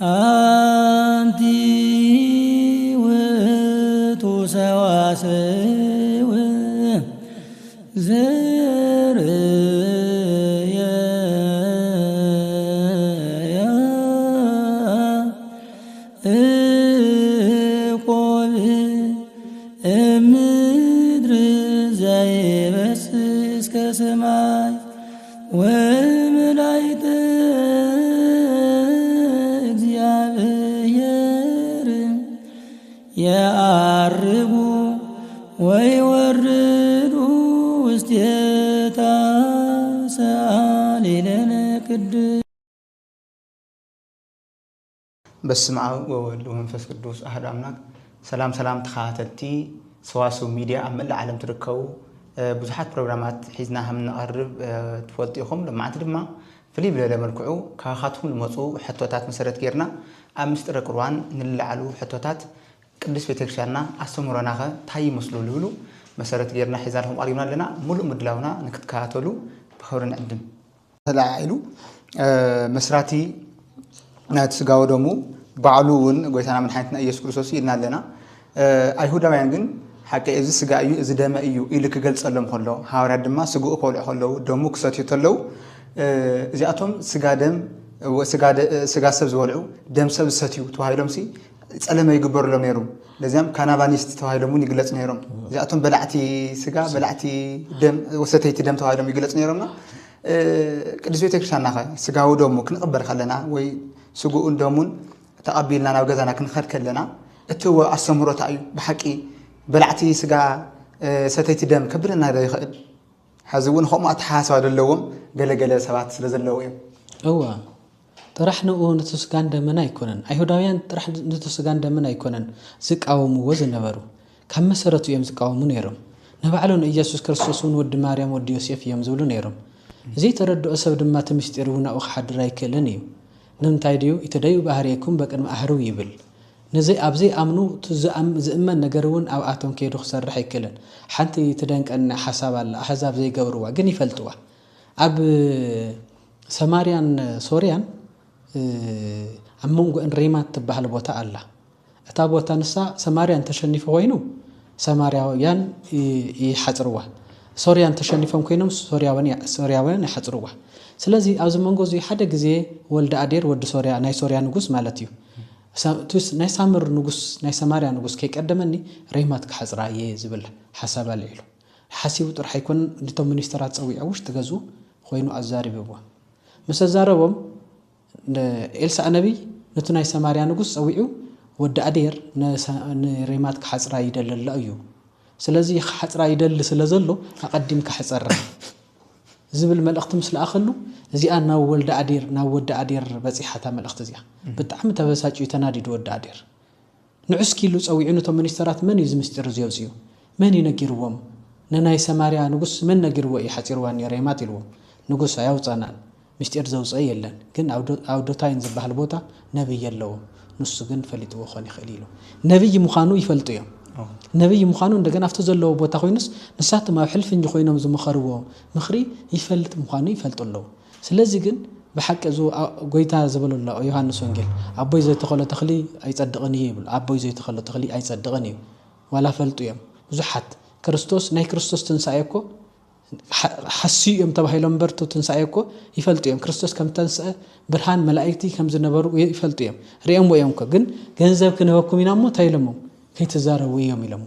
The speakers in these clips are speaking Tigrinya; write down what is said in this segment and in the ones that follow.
أنتي وتسواسو زريا قل مدر زي بس كسماي وملايت እግዚአብሔር ያርጉ ወይወርዱ ውስቴታ ሰአሊለነ ቅዱስ በስመ አብ ወወልድ ወመንፈስ ቅዱስ አሐዱ አምላክ። ሰላም ተኸታተልቲ ሰዋስው ሚዲያ ኣብ መላእ ዓለም ትርከቡ ብዙሓት ፕሮግራማት ሒዝና ከም ንቐርብ ትፈልጡ ኢኹም። ልምዓት ድማ ፍልይ ብለለ መልክዑ ካብኻትኩም ዝመፁ ሕቶታት መሰረት ጌርና ኣብ ምስጢረ ቁርባን ንልዓሉ ሕቶታት ቅዱስ ቤተክርስትያንና ኣስተምህሮናኸ እንታይ ይመስሉ ዝብሉ መሰረት ጌርና ሒዛልኩም ቀሪብና ኣለና። ሙሉእ ምድላውና ንክትከታተሉ ብኽብሪ ንዕድም። ተላዒሉ መስራቲ ናቲ ስጋው ደሙ ባዕሉ እውን ጎይታና መድሓኒትና ኢየሱስ ክርስቶስ ኢልና ኣለና። ኣይሁዳውያን ግን ሓቂ እዚ ስጋ እዩ እዚ ደመ እዩ ኢሉ ክገልፀሎም ከሎ ሃዋርያት ድማ ስግኡ ከብልዑ ከለዉ ደሙ ክሰትዩ ከለዉ እዚኣቶም ስጋ ሰብ ዝበልዑ ደም ሰብ ዝሰትዩ ተባሂሎም ፀለመ ይግበሩሎም ነይሩ። ለዚኦም ካናባኒስት ተባሂሎም እውን ይግለፅ ነይሮም። እዚኣቶም በላዕቲ ስጋ በላዕቲ ደም ወሰተይቲ ደም ተባሂሎም ይግለፅ ነይሮምና ቅዱስ ቤተክርስትያንና ኸ ስጋው ደሙ ክንቕበል ከለና ወይ ስጉኡን ደሙን ተቐቢልና ናብ ገዛና ክንኸድ ከለና እቲ ኣስተምህሮታ እዩ ብሓቂ በላዕቲ ስጋ ሰተይቲ ደም ከብደና ዶ ይኽእል? ሕዚ እውን ከምኡ ኣተሓሳስባ ዘለዎም ገለገለ ሰባት ስለ ዘለዉ እዮም። እዋ ጥራሕ ንኡ ነቲ ስጋን ደምን ኣይኮነን። ኣይሁዳውያን ጥራሕ ነቲ ስጋን ደምን ኣይኮነን ዝቃወምዎ ዝነበሩ ካብ መሰረቱ እዮም ዝቃወሙ ነይሮም። ንባዕሉን ኢየሱስ ክርስቶስ እውን ወዲ ማርያም ወዲ ዮሴፍ እዮም ዝብሉ ነይሮም። እዚ ተረድኦ ሰብ ድማ እቲ ምስጢር እውን ኣብኡ ክሓድር ኣይክእልን እዩ። ንምንታይ ድዩ እትደዩ ባህርየኩም በቅድሚ ኣህርው ይብል። ነዚ ኣብዘይ ኣምኑ ዝእመን ነገር እውን ኣብኣቶም ከይዱ ክሰርሕ ኣይክእልን። ሓንቲ ትደንቀኒ ሓሳብ ኣላ ኣሕዛብ ዘይገብርዋ ግን ይፈልጥዋ። ኣብ ሰማርያን ሶርያን ኣብ መንጎአን ሬማት ትበሃል ቦታ ኣላ። እታ ቦታ ንሳ ሰማርያን ተሸኒፉ ኮይኑ ሰማርያውያን ይሓፅርዋ፣ ሶርያን ተሸኒፎም ኮይኖም ሶርያውያን ይሓፅርዋ። ስለዚ ኣብዚ መንጎ እዚ ሓደ ግዜ ወልደ ኣዴር ወዲ ሶርያ ናይ ሶርያ ንጉስ ማለት እዩ ናይ ሳምር ንጉስ ናይ ሰማርያ ንጉስ ከይቀደመኒ ሬማት ክሓፅራ እየ ዝብል ሓሳብ ኣልዒሉ ሓሲቡ ጥራሕ ኣይኮነን። ነቶም ሚኒስተራት ፀዊዖ ውሽጢ ገዝኡ ኮይኑ ኣዛሪብዎ ምስ ኣዛረቦም ኤልሳዕ ነቢይ ነቲ ናይ ሰማርያ ንጉስ ፀዊዑ ወዲ ኣዴር ንሬማት ክሓፅራ ይደሊ ኣሎ እዩ። ስለዚ ክሓፅራ ይደሊ ስለ ዘሎ ኣቐዲም ክሕፀራ ዝብል መልእኽቲ ምስ ለኣኸሉ እዚኣ ናብ ወዲ ኣዴር በፂሓታ መልእኽቲ እዚኣ ብጣዕሚ ተበሳጭዩ ተናዲዱ ወዲ ኣዴር ንዑስ ኪሉ ፀዊዑ ነቶም ሚኒስተራት መን እዩ ዝምስጢር እዚ የውፅዩ መን ይነጊርዎም? ንናይ ሰማርያ ንጉስ መን ነጊርዎ እዩ ሓፂርዋ ሬማት ኢልዎም። ንጉስ ኣያውፃናን ምስጢር ዘውፅአ የለን፣ ግን ኣውዶታይን ዝበሃል ቦታ ነቢይ ኣለዎ፣ ንሱ ግን ፈሊጥዎ ኾን ይኽእል ኢሉ ነቢይ ምዃኑ ይፈልጡ እዮም። ነቢይ ምዃኑ እንደገና ኣብቲ ዘለዎ ቦታ ኮይኑስ ንሳቶም ኣብ ሕልፍንጂ ኮይኖም ዝመኸርዎ ምኽሪ ይፈልጥ ምዃኑ ይፈልጡ ኣለዉ። ስለዚ ግን ብሓቂ እዚ ጎይታ ዝበለሎ ዮሃንስ ወንጌል ኣቦይ ዘይተኸሎ ተኽሊ ኣይፀድቕን እዩ ይብሉ። ኣቦይ ዘይተኸሎ ተኽሊ ኣይፀድቕን እዩ ዋላ ፈልጡ እዮም ብዙሓት። ክርስቶስ ናይ ክርስቶስ ትንሳኤ እኮ ሓስዩ እዮም ተባሂሎም በርቱ ትንሳኤ እኮ ይፈልጡ እዮም። ክርስቶስ ከም ተንስአ ብርሃን መላእክቲ ከም ዝነበሩ ይፈልጡ እዮም፣ ሪኦምዎ እዮም እኮ። ግን ገንዘብ ክንህበኩም ኢና እሞ እንታይ ኢሎሞ ከይትዛረቡ እዮም ኢሎሞ።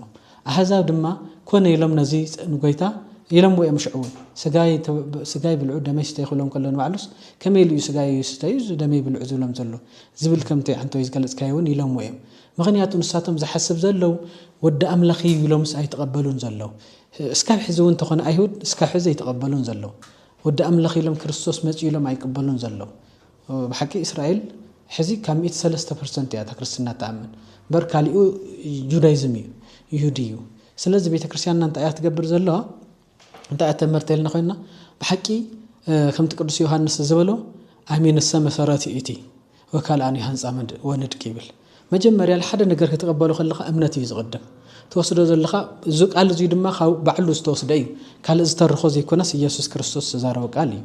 ኣሕዛብ ድማ ኮነ ኢሎም ነዚ ንጎይታ ኢሎምዎ እዮም። ሽዑውን ስጋይ ብልዑ ደመይ ስተይ ክብሎም ከሎ ንባዕሉስ ከመይ ኢሉ እዩ ስጋይ ስተዩ ደመይ ብልዑ ዝብሎም ዘሎ ዝብል ከምቲ ሓንተ ዝገለፅካዮ እውን ኢሎምዎ እዮም። ምክንያቱ ንሳቶም ዝሓስብ ዘለው ወዲ ኣምላኽ ኢሎምስ ኣይተቐበሉን ዘለው። እስካብ ሕዚ እውን ተኾነ ኣይሁድ እስካብ ሕዚ ኣይተቐበሉን ዘለው። ወዲ ኣምላኽ ኢሎም ክርስቶስ መፂ ኢሎም ኣይቅበሉን ዘለው። ብሓቂ እስራኤል ሕዚ ካብ 103% እያ ክርስትና ተኣምን፣ በር ካሊኡ ጁዳይዝም እዩ ይሁዲ እዩ። ስለዚ ቤተክርስትያንና እንታይ እያ ትገብር ዘለዋ? እንታይ እያ ተመርተልና ኮይና ብሓቂ ከምቲ ቅዱስ ዮሃንስ ዝበሎ ኣሚንሰ መሰረቲ እቲ ወካልኣኒ ሃንፃ ወንድቅ ይብል። መጀመርያ ሓደ ነገር ክትቀበሉ ከለኻ እምነት እዩ ዝቅድም። ተወስዶ ዘለኻ እዚ ቃል እዚ ድማ ባዕሉ ዝተወስደ እዩ። ካልእ ዝተርኾ ዘይኮነስ ኢየሱስ ክርስቶስ ዝዛረበ ቃል እዩ።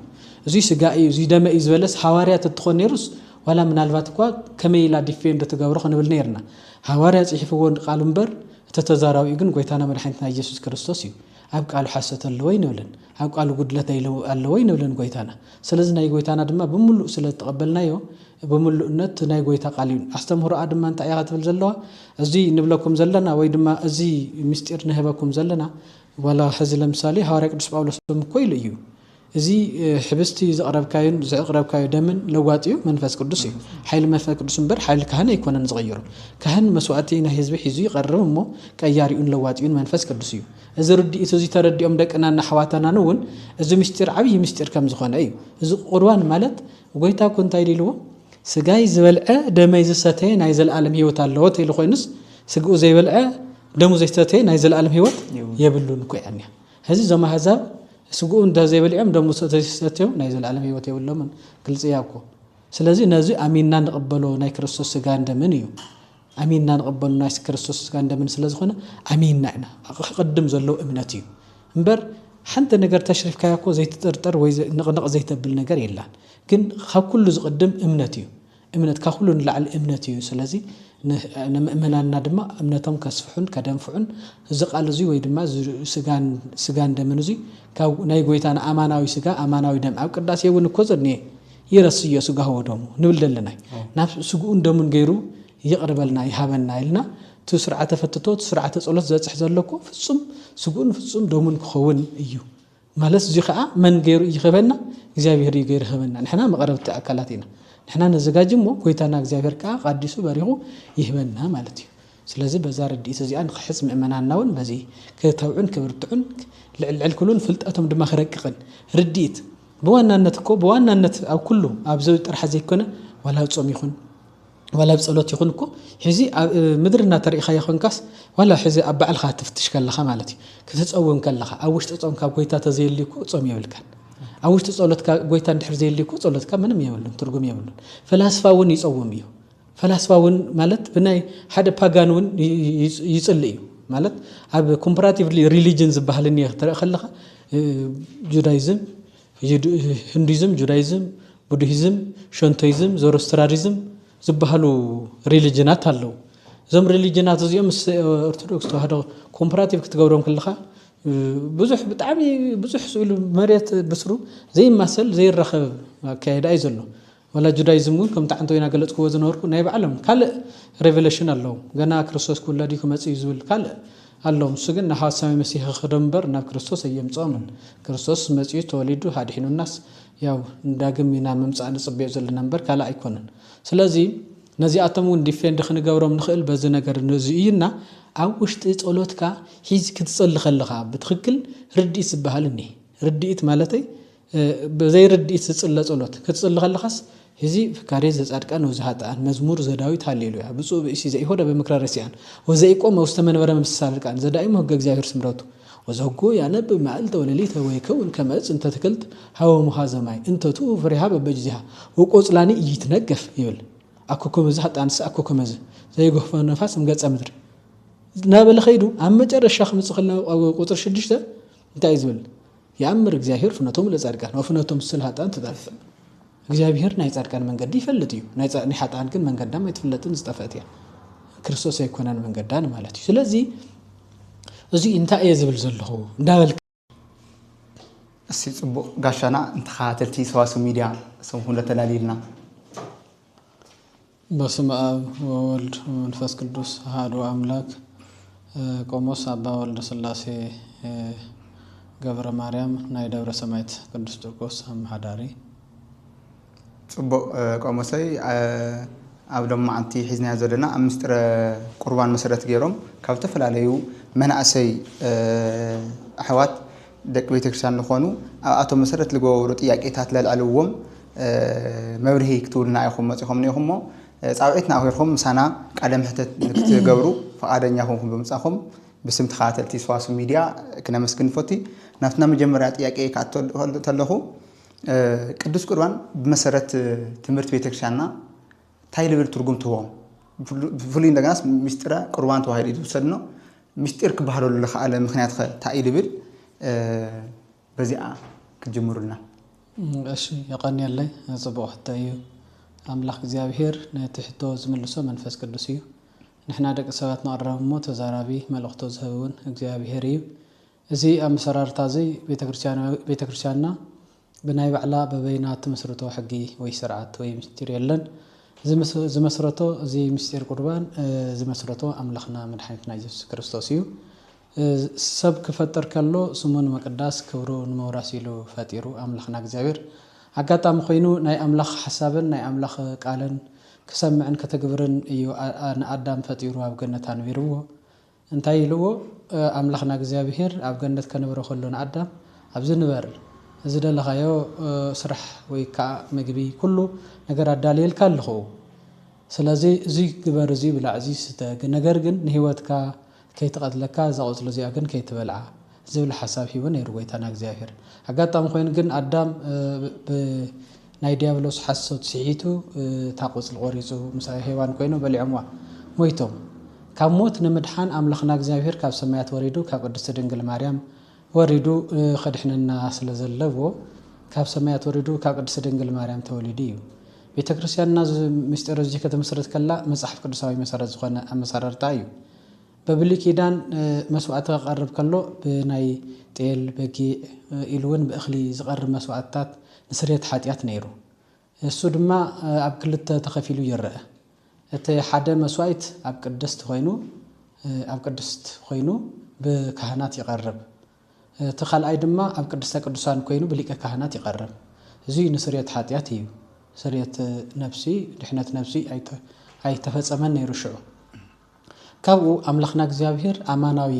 እዚ ስጋ እዩ እዚ ደመ እዩ ዝበለስ ሃዋርያት እትኾን ነይሩስ ولا من الفاتكوا كما يلا ديفين دتجبره خنبل نيرنا حواري صحيفه قالوا مبر تتزاراو يكن قويتانا مدحنتنا يسوع كريستوس أب قالوا حسة اللوين ولن أب قالوا قدلة اللوين ولن قويتانا سلزنا يقويتانا دما بملؤ سلة تقبلنا يو بملؤ نت ناي قويتا قالين أستمر أدم أنت أيات بالزلوا أزي نبلكم زلنا ويدما أزي مستير نهبكم زلنا ولا حزل مثالي هارك دس باولس كويل يو زي حبستي زقرب كاين زقرب كاي دمن لواتيو منفس قدس حيل منفس قدس مبر حيل كهنه يكون نغيره كهن مسواتينا حزب حزي يقرب مو كياريون لواتيون منفس قدس يو اذا ردي اتزي ترديهم دقنا نحواتنا نون اذا مستر عبي مستر كم زخونه اي اذا قربان مالت وغيتا كنت ايلو سغاي زبلعه دمي زسته ناي زلعالم هيوت الله تيل خوينس سغو زيبلعه دمو زيتته ناي زلعالم هيوت يبلون كو يعني هذه زما هذا سغو انت زيبلعم دمو زيتته ناي زلعالم هيوت يبلون ግልጽ ያኮ ስለዚህ እነዚህ አሚንና እንቀበለው ናይ ክርስቶስ ስጋ እንደምን እዩ አሚንና እንቀበለው ናይ ክርስቶስ ስጋ እንደምን ስለዝኾነ አሚንና ኢና ቅድም ዘለው እምነት እዩ እንበር ሓንተ ነገር ተሽሪፍካ ያኮ ዘይተጠርጠር ወይ ንቅንቅ ዘይተብል ነገር የላን ግን ካብ ኩሉ ዝቅድም እምነት እዩ እምነት ካብ ኩሉ ንላዕሊ እምነት እዩ ስለዚህ ንምእመናና ድማ እምነቶም ከስፍሑን ከደንፍዑን እዚ ቃል እዚ ወይ ድማ ስጋ እንደምን እዚ ካብ ናይ ጎይታና አማናዊ ስጋ አማናዊ ደም ኣብ ቅዳሴ እውን እኮ ዘርኒ يرسي يسوع هو دوم نبل لنا نفس سجون دوم غيرو يقربلنا يهابنا إلنا تسرعة فتتوت سرعة صلوات زاد حزر لكو فصم سجون فصم دوم خون إيو مالس زخاء من غيرو يخبرنا إجابير يغير خبرنا نحنا مقربت أكلاتنا نحنا نزجاجمو كويتانا إجابير كا قديسو بريغو يهبنا مالتي سلازي بزار الديس زي أن خحس مأمنا نون بزي كتوعن كبرتعن الكلون فلت أتم دم خرققن رديت بوانا نتكو بوانا نت أو كله أبزوج ترح زي كنا ولا تصوم يخون ولا بصلوات يخونكو حزي مدرنا تاريخ يخون كاس ولا حزي أبع الخاتف تشكل لخا مالتي كتتصوم كلخا أوش تصوم كابويتا تزي اللي كو تصوم يولكان أوش تصولت كابويتا ندحر زي اللي كو تصولت كمنم يولون ترجم يولون فلاسفاون يصوم يو فلاسفاون مالت بناي حدا باغانون يصلي مالت أب comparatively religions بحالني يختار خلخا جودايزم هندويزم جودايزم بودهيزم شونتويزم زوروستراريزم زبحالو ريليجينات هالو زم ريليجينات زيهم أرثوذكس هذا كومباراتيف كتجاورهم كلها بزح بتعامي بزح سؤال مريت بسرو زي مثل زي الرخب كهيدا يزلوا ولا جودايزم كم تعنتوا هنا قلت قوة زنوركو نايب علم كله ريفيليشن الله جنا كريستوس كل ديكم مسيزول كله اللهم سجن نحاسم مسيح خدمبر ناب كريستوس أيام صامن كريستوس مسيح توليدو هذه الناس ياو نداقم منا ممسعن صبي زل نمبر كلا يكونن سلازي نزي أتمون ديفين دخن جورم نخل بزنا جر نزينا أو وشت تقولتك هيز كتصل خلها بتخكل ردي سبهالني رديت مالتي بزي رديت تصل تقولت كتصل خلخس هذي فكاري زادك أنا وزهات عن مزمور زداوي هاليلويا بس إشي زي هذا بمكرر رسيان وزي قوم مستمن ورا مسالك عن زداي ما هو جزاير سمراته وزهقو يعني بمعلته ولا ليته ويكون كما أنت تكلت هوا مخازماي أنت تو فريها ببجزها وقوصلاني يتنقف يقول أكو كمزهات عن أكو كمز زي جوف النفس مقص أمدر نابل خيرو أما جرى الشيخ مسخلنا أو قطر شديشته أنت عايزول يا أمر جزاير فنتهم لزاركان وفنتهم السلحات أنت تعرف እግዚአብሔር ናይ ጻድቃን መንገድ ይፈልጥ እዩ ናይ ጻድቃን ግን መንገዳም አይተፈለጥን ዝተፈትያ ክርስቶስ አይኮነን መንገዳን ማለት እዩ ስለዚህ እዚ እንታይ እየ ዝብል ዘለኹ እንዳበል እሲ ጽቡቅ ጋሻና እንተኻተልቲ ሰዋሱ ሚዲያ ሰምሁን ለተላሊልና በስመ አብ ወወልድ ወመንፈስ ቅዱስ አሐዱ አምላክ ቆሞስ አባ ወልደ ሥላሴ ገብረ ማርያም ናይ ደብረ ሰማያት ቅዱስ ቂርቆስ አምሃዳሪ ጽቡቅ ቆሞሰይ ኣብ ደማዓንቲ ሒዝና ዘለና ኣምስጥረ ቁርባን መሰረት ገይሮም ካብ ተፈላለዩ መናእሰይ ኣሕዋት ደቂ ቤተክርስትያን ዝኾኑ ኣብኣቶም መሰረት ዝገበሩ ጥያቄታት ለልዕልዎም መብርሂ ክትውልና ኢኹም መፂኹም ነይኹም ጻውዒትና ኣኺርኩም ምሳና ቃለ ምሕተት ክትገብሩ ፈቃደኛ ኾንኩም ብምጻኹም بسم تخاتلتي سواس ميديا كنا مسكن فوتي نفتنا مجمرات ياكي كاتلخو قدوس قربان بمسرت تمرت بيتكشانا تايلبل ترجم تو فلين دغاس مسترا قربان تو هايدي وسدنو مستر كبحالو لخاله مخنيات تايلبل بزيا كجمرنا اش يقني الله صباح تايو أملاخ እግዚአብሔር نتحتو زملسو منفس قدسيو نحنا دق سبات نقرب مو تزارابي ملقتو زهبون እግዚአብሔር እዩ እዚ ኣብ መሰራርታ እዚ ቤተክርስቲያንና ብናይ ባዕላ በበይናት መስርቶ ሕጊ ወይ ስርዓት ወይ ምስጢር የለን ዝመስረቶ እዚ ምስጢር ቁርባን ዝመስረቶ ኣምላኽና መድኃኒትና ኢየሱስ ክርስቶስ እዩ ሰብ ክፈጠር ከሎ ስሙን መቅዳስ ክብሩ ንመውራስ ኢሉ ፈጢሩ ኣምላኽና እግዚአብሔር አጋጣሚ ኮይኑ ናይ ኣምላኽ ሐሳብን ናይ ኣምላኽ ቃልን ክሰምዕን ከተግብርን እዩ ንኣዳም ፈጢሩ ኣብ ገነት አንቢርዎ እንታይ ኢልዎ ኣምላኽና እግዚአብሔር ኣብ ገነት ከነብሮ ከሎ ንኣዳም ኣብ ዝንበር እዚ ደለኻዮ ስራሕ ወይ ከዓ ምግቢ ኩሉ ነገር ኣዳልየልካ ኣለኹ ስለዚ እዚ ግበር እዚ ብላዕ እዚ ስተግ ነገር ግን ንህይወትካ ከይተቀትለካ ዘቆጽሎ እዚኣ ግን ከይትበልዓ ዝብል ሐሳብ ሂቡ ነይሩ ጎይታና እግዚአብሔር አጋጣሚ ኮይኑ ግን ኣዳም ናይ ዲያብሎስ ሐሰት ሲሒቱ ታቆጽል ቆሪጹ ምሳሌ ሔዋን ኮይኑ በሊዕምዋ ሞይቶም ካብ ሞት ንምድሓን ኣምላኽና እግዚአብሔር ካብ ሰማያት ወሪዱ ካብ ቅድስት ድንግል ማርያም ወሪዱ ኸድሕነና ስለዘለዎ ካብ ሰማያት ወሪዱ ካብ ቅድስት ድንግል ማርያም ተወሊዱ እዩ ቤተክርስቲያንና ምስጢር እዚ ከተመስረት ከላ መጽሐፍ ቅዱሳዊ መሰረት ዝኾነ ኣመሰራርታ እዩ በብሉይ ኪዳን መስዋዕት ቀርብ ከሎ ብናይ ጤል በጊዕ ኢሉውን በእኽሊ ዝቀርብ መስዋዕታት ንስርየት ኃጢአት ነይሩ እሱ ድማ ኣብ ክልተ ተኸፊሉ ይረአ እቲ ሓደ መስዋዕት ኣብ ቅድስት ኮይኑ ብካህናት ይቀርብ እቲ ካልኣይ ድማ ኣብ ቅድስተ ቅዱሳን ኮይኑ ብሊቀ ካህናት ይቀርብ እዚ ንስርየት ኃጢአት እዩ ስርየት ነፍሲ ድሕነት ነፍሲ ኣይተፈጸመን ነይሩ ሽዑ ካብኡ ኣምላኽና እግዚአብሔር ኣማናዊ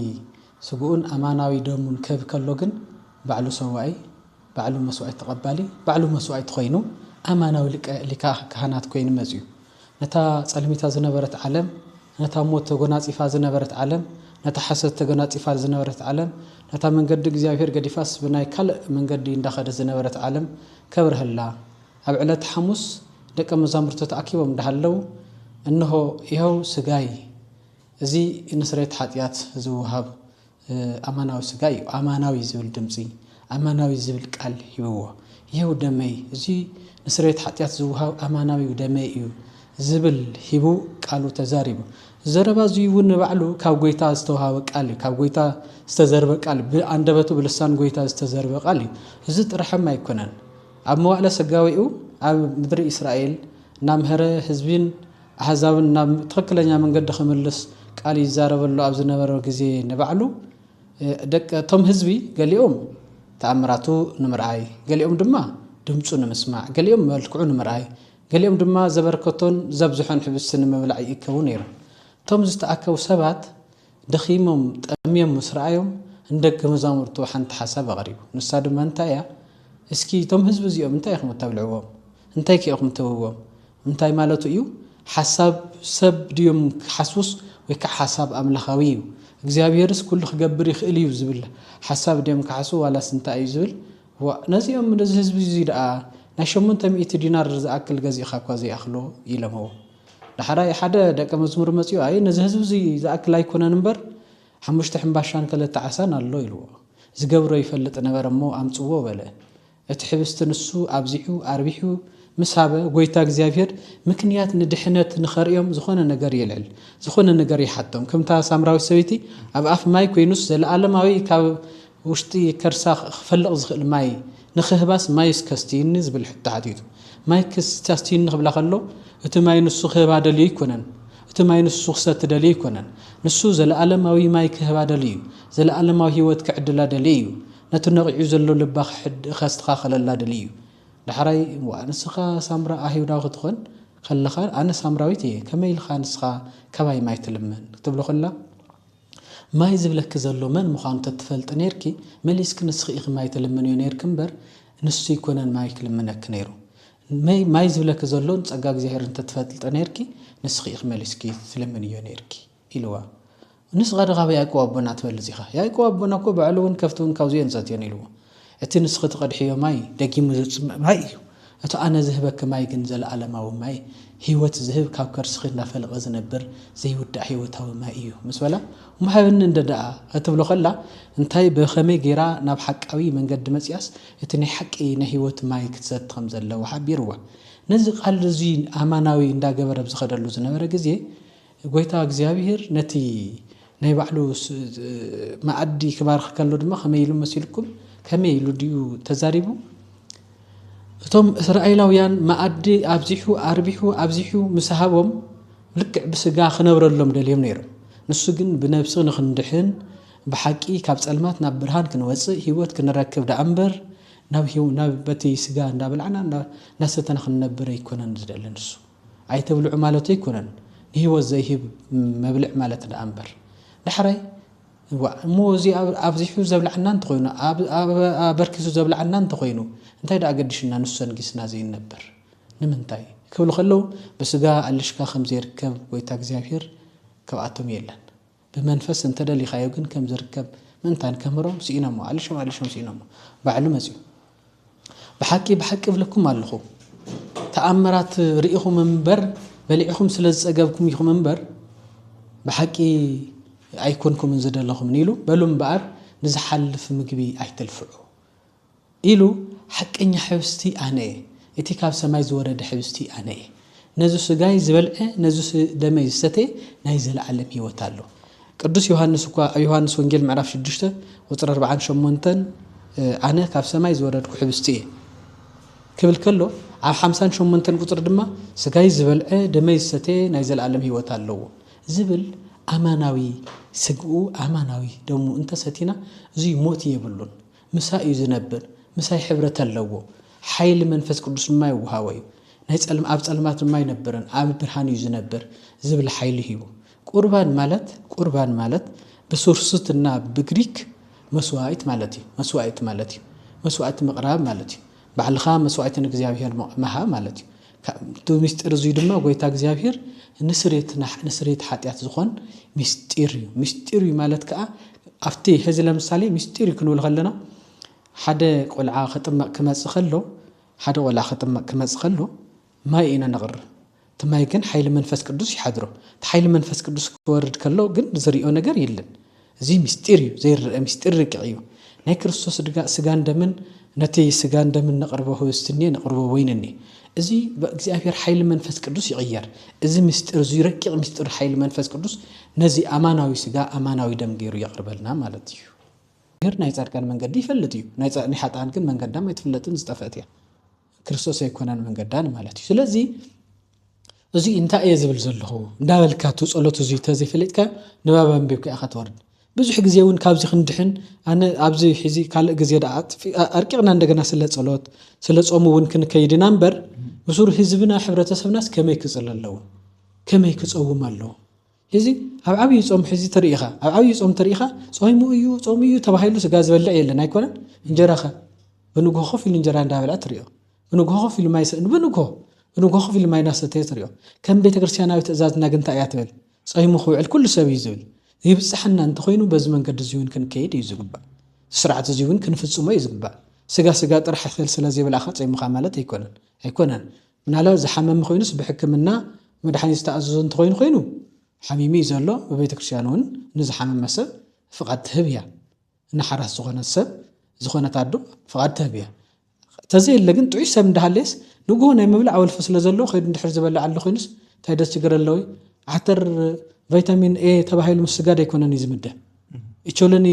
ስጉኡን ኣማናዊ ደሙን ከብ ከሎ ግን ባዕሉ ሰዋይ ባዕሉ መስዋዕት ተቀባሊ ባዕሉ መስዋዕት ኮይኑ ኣማናዊ ሊቀ ካህናት ኮይኑ መጽዩ ነታ ጸልሚታ ዝነበረት ዓለም ነታ ሞት ተጎናጺፋ ዝነበረት ዓለም ነታ ሐሰት ተጎናጺፋ ዝነበረት ዓለም ነታ መንገዲ እግዚአብሔር ገዲፋስ ብናይ ካልእ መንገዲ እንዳኸደ ዝነበረት ዓለም ከብርህላ ኣብ ዕለት ሐሙስ ደቀ መዛሙርቱ ተኣኪቦም እንዳሃለው እንሆ ይኸው ስጋይ እዚ ንስርየት ኃጢአት ዝውሃብ ኣማናዊ ስጋ እዩ ኣማናዊ ዝብል ድምፂ ኣማናዊ ዝብል ቃል ሂብዎ ይኸው ደመይ እዚ ንስርየት ኃጢአት ዝውሃብ ኣማናዊ ደመይ እዩ ዝብል ሂቡ ቃሉ ተዛሪቡ ዘረባ እዚ እውን ንባዕሉ ካብ ጎይታ ዝተውሃበ ቃል እዩ ካብ ጎይታ ዝተዘርበ ቃል ብኣንደበቱ ብልሳን ጎይታ ዝተዘርበ ቃል እዩ እዚ ጥራሕም ኣይኮነን ኣብ መዋዕለ ስጋዊኡ ኣብ ምድሪ እስራኤል ናምህረ ህዝብን ኣሕዛብን ናብ ትክክለኛ መንገዲ ክምልስ ቃል ይዛረበሉ ኣብ ዝነበረ ግዜ ንባዕሉ ቶም ህዝቢ ገሊኦም ተኣምራቱ ንምርኣይ ገሊኦም ድማ ድምፁ ንምስማዕ ገሊኦም መልክዑ ንምርኣይ ገሊኦም ድማ ዘበረከቶን ዘብዝሖን ሕብስቲ ንምብላዕ ይእከቡ ነይሮም ቶም ዝተኣከቡ ሰባት ደኺሞም ጠምዮም ምስ ረኣዮም እንደገ መዛሙርቱ ሓንቲ ሓሳብ ኣቕሪቡ ንሳ ድማ እንታይ እያ እስኪ ቶም ህዝቢ እዚኦም እንታይ ኢኹም ተብልዕዎም እንታይ ከኢኹም ትብዎም እንታይ ማለቱ እዩ ሓሳብ ሰብ ድዮም ክሓስውስ ወይ ከዓ ሓሳብ ኣምላኻዊ እዩ እግዚአብሔርስ ኩሉ ክገብር ይኽእል እዩ ዝብል ሓሳብ ድዮም ክሓስቡ ዋላስ እንታይ እዩ ዝብል ነዚኦም ነዚ ህዝቢ እዚ ደኣ ናይ 800 ዲናር ዝኣክል ገዚእኻ እኳ ዘይኣኽሎ ኢሎምዎ ዳሕራይ ሓደ ደቀ መዝሙር መፅኡ ኣይ ነዚ ህዝቢ እዚ ዝኣክል ኣይኮነን እምበር 5 ሕምባሻን 2 ዓሳን ኣሎ ኢልዎ ዝገብሮ ይፈልጥ ነበር እሞ ኣምፅዎ በለ እቲ ሕብስቲ ንሱ ኣብዚሑ ኣርቢሑ مسابة قويتا እግዚአብሔር ምክንያት ንድሕነት ንኸርዮም ዝኾነ ነገር ይልዕል ዝኾነ ነገር ይሓቶም ከምታ ሳምራዊ ሰበይቲ ኣብ ኣፍ ማይ ኮይኑስ ዘለዓለማዊ ካብ ውሽጢ ከርሳ ክፈልቕ ዝኽእል ማይ ንኽህባስ ማይ ስከስቲኒ ዝብል ሕታሓቲቱ ማይ ክስታስቲኒ ክብላ ከሎ እቲ ማይ ንሱ ክህባ ደልዩ ይኮነን እቲ ማይ ንሱ ክሰት ደልዩ ይኮነን ንሱ ዘለዓለማዊ ማይ ክህባ ደልዩ ዘለዓለማዊ ህይወት ክዕድላ ደልዩ ነቲ ነቂዑ ዘሎ ልባ ከስተኻኸለላ ደልዩ دحري وأنسخا سامرا أهيوداو خدخن خلخا أنا سامراويتي كما يلخان سخا كباي ما يتلمن كتب له خلا ما يزبلك زلو من مخان تتفلت نيركي مليسك نسخي ما يتلمن ينيركمبر نسي يكونن ما يكلمنك نيرو ما يزبلك زلو نصقا زهر انت تفلت نيركي نسخي مليسكي تلمن ينيركي إلوا نسخا دغابا يعقوب بنا تفل زيخا يعقوب بنا كو بعلون كفتون كاوزين زاتين إلوا እቲ ንስኺ ተቀድሕዮ ማይ ደጊሙ ዝጽምዕ ማይ እዩ እቶ ኣነ ዝህበክ ማይ ግን ዘለዓለማዊ ማይ ህይወት ዝህብ ካብ ከርስኺ እናፈልቐ ዝነብር ዘይውዳእ ህይወታዊ ማይ እዩ ምስ በላ ምሃብኒ እንደደኣ እትብሎ ኸላ እንታይ ብኸመይ ጌራ ናብ ሓቃዊ መንገዲ መፅያስ እቲ ናይ ሓቂ ናይ ህይወት ማይ ክትሰቲ ከም ዘለዎ ሓቢርዋ ነዚ ቃል እዚ ኣማናዊ እንዳገበረ ዝኸደሉ ዝነበረ ግዜ ጎይታ እግዚአብሔር ነቲ ናይ ባዕሉ ማዕዲ ክባርኽ ከሎ ድማ ከመይ ኢሉ መሲልኩም ከመይ ኢሉ ድዩ ተዛሪቡ እቶም እስራኤላውያን ማዕዲ ኣብዚሑ ኣርቢሑ ኣብዚሑ ምስሃቦም ልክዕ ብስጋ ክነብረሎም ደልዮም ነይሮም ንሱ ግን ብነብሲ ንኽንድሕን ብሓቂ ካብ ጸልማት ናብ ብርሃን ክንወፅእ ህይወት ክንረክብ ዳኣምበር ናብ በቲ ስጋ እንዳብልዓና ናሰተና ክንነብር ኣይኮነን ዝደሊ ንሱ ኣይተብልዑ ማለት ኣይኮነን ህይወት ዘይህብ መብልዕ ማለት ዳኣምበር ድሕራይ እሞ እዚ ኣብዚሑ ዘብልዓና እንተኾይኑ ኣበርኪሱ ዘብልዓና እንተኾይኑ እንታይ ዳ ገዲሽና ንሱ ሰንጊስና ዘይነብር ንምንታይ ክብሉ ከለው ብስጋ ኣልሽካ ከም ዘይርከብ ጎይታ እግዚአብሔር ካብኣቶም የለን ብመንፈስ እንተደሊኻዮ ግን ከም ዝርከብ ምንታን ከምሮም ሲኢኖሞ ኣልሽም ሲኢኖሞ ባዕሉ መፅኡ ብሓቂ ብለኩም ኣለኹ ተኣምራት ርኢኹም እምበር በሊዕኹም ስለ ዝፀገብኩም ኢኹም እምበር ብሓቂ ኣይኮንኩም ዝደለኹም ኢሉ በሉ እምበኣር ንዝሓልፍ ምግቢ ኣይተልፍዑ ኢሉ ሓቀኛ ሕብስቲ ኣነ እቲ ካብ ሰማይ ዝወረደ ሕብስቲ ኣነ ነዚ ስጋይ ዝበልዐ ነዚ ደመይ ዝሰተ ናይ ዘለዓለም ህይወት ኣሎ ቅዱስ ዮሐንስ ወንጌል ምዕራፍ 6 ቁጥር 48 ኣነ ካብ ሰማይ ዝወረድኩ ሕብስቲ እየ ክብል ከሎ ኣብ 58 ቁጥር ድማ ስጋይ ዝበልዐ ደመይ ዝሰተ ናይ ዘለዓለም ህይወት ኣለዎ ዝብል ኣማናዊ ስግኡ ኣማናዊ ደሙ እንተሰቲና እዚ ሞት የብሉን ምሳይ እዩ ዝነብር ምሳይ ሕብረት ኣለዎ ሓይሊ መንፈስ ቅዱስ ማይ ወሃወዩ ናይ ኣብ ጸልማት ማይ ነበረን ኣብ ብርሃን እዩ ዝነብር ዝብል ሓይሊ ሂቡ ቁርባን ማለት ብሱርስትና ብግሪክ መስዋዕት ማለት እዩ መስዋዕት ምቕራብ ማለት እዩ ባዕልኻ መስዋዕት ንእግዚአብሔር መሃብ ማለት እዩ ቱ ምስጢር እዚ ድማ ጎይታ እግዚአብሔር ንስሬት ሓጢአት ዝኾን ምስጢር እዩ ማለት ከዓ ኣብቲ ሕዚ ለምሳሌ ምስጢር ክንብል ከለና ሓደ ቆልዓ ክጥመቕ ክመጽእ ከሎ ማይ ኢና ነቕርብ እቲ ማይ ግን ሓይሊ መንፈስ ቅዱስ ይሓድሮ እቲ ሓይሊ መንፈስ ቅዱስ ክወርድ ከሎ ግን ዝርኦ ነገር የለን እዚ ምስጢር እዩ ዘይርአ ምስጢር ርቂቕ እዩ ናይ ክርስቶስ ስጋን ደምን ነቲ ስጋን ደምን ነቕርቦ ህብስትኒ ነቕርቦ ወይንኒ እዚ በእግዚአብሔር ሓይሊ መንፈስ ቅዱስ ይቕየር እዚ ምስጢር እዚ ረቂቕ ምስጢር ሓይሊ መንፈስ ቅዱስ ነዚ ኣማናዊ ስጋ ኣማናዊ ደም ገይሩ ያቅርበልና ማለት እዩ ገር ናይ ጻድቃን መንገዲ ይፈልጥ እዩ ናይ ሓጣን ግን መንገዳም ኣይትፍለጥን ዝጠፈት እያ ክርስቶስ ኣይኮነን መንገዳን ማለት እዩ ስለዚ እዚ እንታይ እየ ዝብል ዘለኹ እንዳበልካቱ ጸሎት እዚ ተዘይፈለጥካ ንባብ አንቢብካ ኢኻ ትወርድ ብዙሕ ግዜ እውን ካብዚ ክንድሕን ኣነ ኣብዚ ሕዚ ካልእ ግዜ ኣርቂቕና እንደገና ስለ ጸሎት ስለ ጾሙ እውን ክንከይድና እምበር ብሱሩ ህዝብና ሕብረተሰብናስ ከመይ ክጽል ኣለዎ ከመይ ክጸውም ኣለዎ ሕዚ ኣብ ዓብይ ጾም ሕዚ ትርኢኻ ኣብ ዓብይ ጾም ትርኢኻ ጾሙ እዩ ተባሂሉ ስጋ ዝበልዕ የለን ኣይኮነን እንጀራኻ ብንግሆ ኮፍ ኢሉ እንጀራ እንዳበልዐ ትርኢዮ ብንግሆ ኮፍ ኢሉ ማይ ብንግሆ ኮፍ ኢሉ ማይ እናሰተየ ትርኢዮ ከም ቤተክርስትያናዊ ትእዛዝና ግን እንታይ እያ ትብል ጾሙ ክውዕል ኩሉ ሰብ እዩ ዝብል ይብፅሐና እንተኾይኑ በዚ መንገዲ እዚ እውን ክንከይድ እዩ ዝግባእ ስርዓት እዚ እውን ክንፍጽሞ እዩ ዝግባእ ስጋ ጥራሕ ክል ስለ ዘይብላኻ ጾሙኻ ማለት ኣይኮነን ምናልባት ዝሓመም ኮይኑስ ብሕክምና መድሓኒት ዝተኣዘዞ እንተኾይኑ ኮይኑ ሓሚሚ እዩ ዘሎ በቤተ ክርስቲያን እውን ንዝሓመመ ሰብ ፍቓድ ትህብ እያ ንሓራስ ዝኾነ ሰብ ዝኾነት ኣዶ ፍቓድ ትህብ እያ ተዘየለ ግን ጥዑይ ሰብ እንዳሃለየስ ንግሆ ናይ መብልዕ ኣወልፊ ስለ ዘለዎ ከይዱ እንድሕር ዝበልዕ ኣሎ ኮይኑስ እንታይ ደስ ችግር ኣለዎ ዓተር ቫይታሚን ኤ ተባሂሉ ምስ ስጋ ኣይኮነን እዩ ዝምደብ እቾለኒ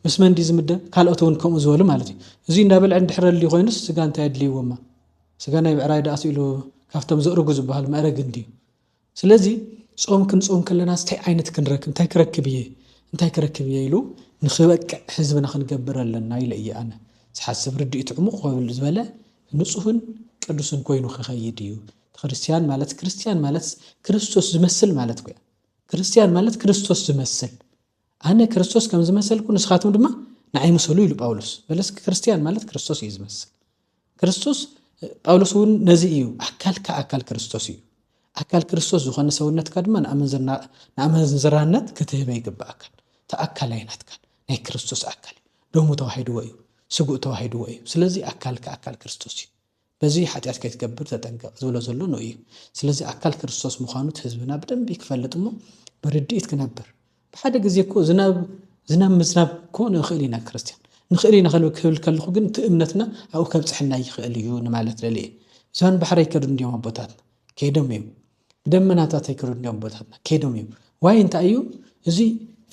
ምስ መንዲ ዝምደብ ካልኦት እውን ከምኡ ዝበሉ ማለት እዩ እዚ እንዳበልዕ እንድሕር ኣልዩ ኮይኑስ ስጋ እንታይ ኣድልይዎማ ስጋ ናይ ብዕራይ ዳኣስ ኢሉ ካብቶም ዘእርጉ ዝበሃል መእረግ እንድዩ ስለዚ ጾም ክንጾም ከለና እንታይ ዓይነት ክንረክብ እንታይ ክረክብ እየ ኢሉ ንኽበቅዕ ህዝብና ክንገብር ኣለና ኢለ እየ ኣነ ዝሓስብ ርድኢቱ ዕሙቕ ክብል ዝበለ ንጹህን ቅዱስን ኮይኑ ክኸይድ እዩ ክርስቲያን ማለት ክርስቶስ ዝመስል ማለት እዩ ክርስቲያን ማለት ክርስቶስ ዝመስል ኣነ ክርስቶስ ከም ዝመሰልኩ ንስኻትኩም ድማ ንዓይ ምሰሉ ኢሉ ጳውሎስ በለስ ክርስቲያን ማለት ክርስቶስ እዩ ዝመስል ክርስቶስ ጳውሎስ እውን ነዚ እዩ ኣካል ክርስቶስ እዩ ኣካል ክርስቶስ ዝኾነ ሰውነትካ ድማ ንኣመንዝራነት ክትህበ ይግባእካ ተኣካል ኣይናትካ ናይ ክርስቶስ ኣካል ደሙ ተዋሂድዎ እዩ ስጉእ ተዋሂድዎ እዩ ስለዚ ኣካል ክርስቶስ እዩ በዚህ ኃጢአት ከይትገብር ተጠንቀቅ ዝብሎ ዘሎ ነው እዩ ስለዚ አካል ክርስቶስ ምዃኑ ህዝብና በደንብ ይክፈልጥሞ በርድኢት ክነብር በሓደ ግዜ እኮ ዝናብ ምዝናብ እኮ ንኽእል ኢና ክርስቲያን ንኽእል ኢና ክብል ከለኹ ግን እቲ እምነትና ኣብኡ ከብፅሕና ይኽእል እዩ ንማለት ለልየ እዞን ባሕሪ ይከዱ እንዲዮም ኣቦታትና ከይዶም እዮም ደመናታት ይከዱ እንዲዮም ኣቦታትና ከይዶም እዮም ዋይ እንታይ እዩ እዚ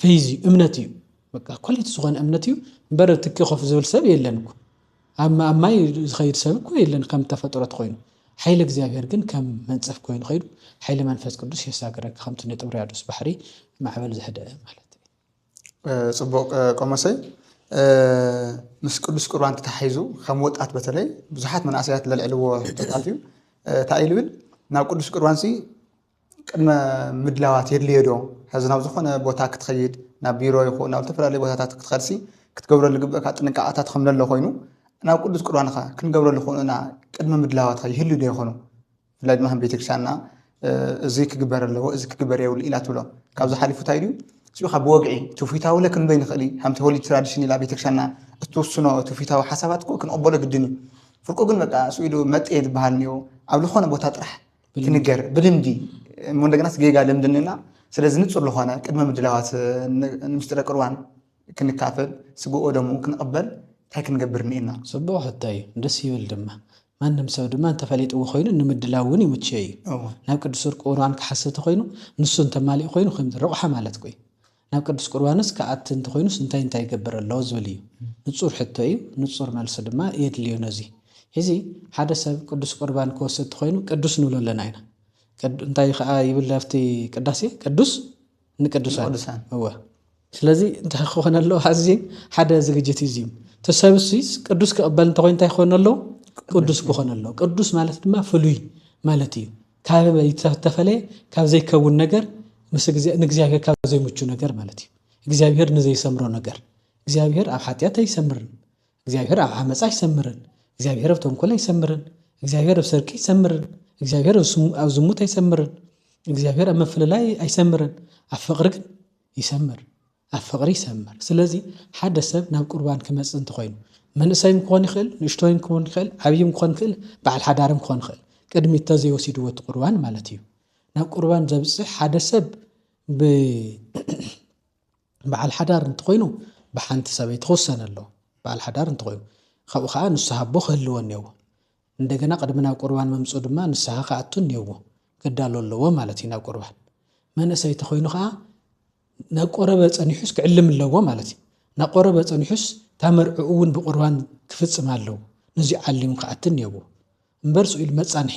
ፈይዚ እምነት እዩ በቃ ኳሊቲ ዝኾነ እምነት እዩ እምበር ትኪ ኮፍ ዝብል ሰብ የለን እኮ ኣብ ማይ ዝኸይድ ሰብ እኮ የለን ከም ተፈጥሮት ኮይኑ ሓይሊ እግዚኣብሔር ግን ከም መንፀፍ ኮይኑ ኸይዱ ሓይሊ መንፈስ ቅዱስ የሳግረካ ከምቲ ንጥብርያዶስ ባሕሪ ማዕበል ዝሕደአ ማለት እዩ ጽቡቕ ቆመሰይ ምስ ቅዱስ ቁርባን ተታሒዙ ከም ወጣት በተለይ ብዙሓት መናእሰያት ለልዕልዎ ሕቶታት እዩ እንታይ ኢሉ ብል ናብ ቅዱስ ቁርባን ሲ ቅድመ ምድላዋት የድልዮ ዶ ሕዚ ናብ ዝኾነ ቦታ ክትኸይድ ናብ ቢሮ ይኹን ናብ ዝተፈላለዩ ቦታታት ክትኸድሲ ክትገብረሉ ግብእካ ጥንቃቐታት ከም ዘሎ ኮይኑ ናብ ቅዱስ ቁርባንኻ ክንገብረሉ ይኹእና ቅድመ ምድላዋትካ ይህሉ ዶ ይኾኑ ብፍላይ ድማ ከም ቤተክርስትያንና እዚ ክግበር ኣለዎ እዚ ክግበር የብሉ ኢላ ትብሎ ካብዚ ሓሊፉ እንታይ ድዩ ሲኡኻ ብወግዒ ትውፊታዊ ለ ክንበይ ንኽእል ከምቲ ሆሊ ትራዲሽን ኢላ ቤተክርስትያንና እትወስኖ ትውፊታዊ ሓሳባት እኮ ክንቕበሎ ግድን እዩ ፍርቁ ግን በቃ እሱ ኢሉ መጤ ዝበሃል እኒኦ ኣብ ዝኾነ ቦታ ጥራሕ ክንገር ብልምዲ እንደገና ጌጋ ልምድንና ስለዚ ንፁር ዝኾነ ቅድመ ምድላዋት ንምስጢረ ቁርባን ክንካፈል ስግኦ ደሞ ክንቕበል እንታይ ክንገብር እኒአና ጽቡቕ ሕቶ እዩ ደስ ይብል ድማ ማንም ሰብ ድማ እንተፈሊጥዎ ኮይኑ ንምድላው እውን ይምችእ እዩ ናብ ቅዱስ ቁርባን ክሓስብ ተኮይኑ ንሱ እንተማሊኡ ኮይኑ ከም ረቑሓ ማለት ቆይ ናብ ቅዱስ ቁርባንስ ከኣት እንተኮይኑስ እንታይ ይገብር ኣለዎ ዝብል እዩ ንጹር ሕቶ እዩ ንጹር መልሲ ድማ የድልዮ ነዚ ሕዚ ሓደ ሰብ ቅዱስ ቁርባን ክወስድ ተኮይኑ ቅዱስ ንብሎ ኣለና ኢና እንታይ ከዓ ይብል ኣብቲ ቅዳሴ ቅዱስ ንቅዱሳን እወ ስለዚ እንታይ ክኾን ኣለዎ ሓዚ ሓደ ዝግጅት እዩ ተሰብሲስ ቅዱስ ክቕበል እንተኮይኑ እንታይ ክኾን ኣለዎ ቅዱስ ክኾን ኣለዎ ቅዱስ ማለት ድማ ፍሉይ ማለት እዩ ካብ ተፈለየ ካብ ዘይከውን ነገር ምስ ንእግዚአብሔር ካብ ዘይምቹ ነገር ማለት እዩ እግዚአብሔር ንዘይሰምሮ ነገር እግዚአብሔር ኣብ ሓጢአት ኣይሰምርን እግዚአብሔር ኣብ ዓመፃ ኣይሰምርን እግዚአብሔር ኣብ ተንኮል ኣይሰምርን እግዚአብሔር ኣብ ሰርቂ ኣይሰምርን እግዚአብሔር ኣብ ዝሙት ኣይሰምርን እግዚአብሔር ኣብ መፍለላይ ኣይሰምርን ኣብ ፍቕሪ ግን ይሰምር ኣብ ፍቕሪ ይሰምር ስለዚ ሓደ ሰብ ናብ ቁርባን ክመጽእ እንተኮይኑ መንእሰይም ክኾን ይኽእል ንእሽቶይም ክኾን ይኽእል ዓብይም ክኾን ይኽእል በዓል ሓዳርም ክኾን ይኽእል ቅድሚት ተዘይወሲድዎ እቲ ቁርባን ማለት እዩ ናብ ቁርባን ዘብፅሕ ሓደ ሰብ በዓል ሓዳር እንተኮይኑ ብሓንቲ ሰበይቲ ክውሰን ኣለዎ በዓል ሓዳር እንተኮይኑ ካብኡ ከዓ ንስሓ ኣቦ ክህልዎ እኒአዎ እንደገና ቅድሚ ናብ ቁርባን መምፅኡ ድማ ንስሓ ከኣቱ እኒአዎ ክዳሎ ኣለዎ ማለት እዩ ናብ ቁርባን መንእሰይ ተኮይኑ ከዓ ናብ ቆረበ ፀኒሑስ ክዕልም ኣለዎ ማለት እዩ ናብ ቆረበ ፀኒሑስ ታመርዑ እውን ብቁርባን ክፍፅም ኣለዎ ነዚ ዓሊሙ ከኣቱ እኒአዎ እምበር ስኢሉ መፃንሒ